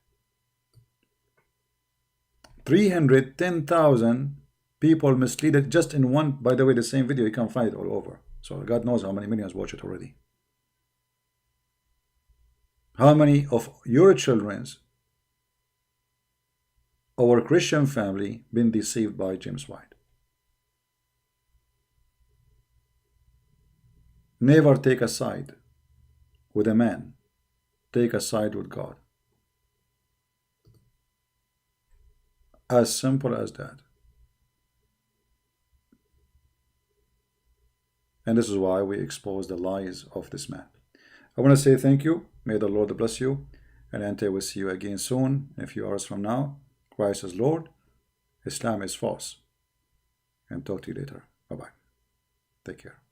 310,000 people misleaded just in one, by the way, the same video, you can find it all over. So God knows how many millions watch it already. How many of your children's, our Christian family, been deceived by James White? Never take a side with a man. Take a side with God. As simple as that. And this is why we expose the lies of this man. I want to say thank you. May the Lord bless you. And until we see you again soon, in a few hours from now, Christ is Lord, Islam is false. And talk to you later. Bye-bye. Take care.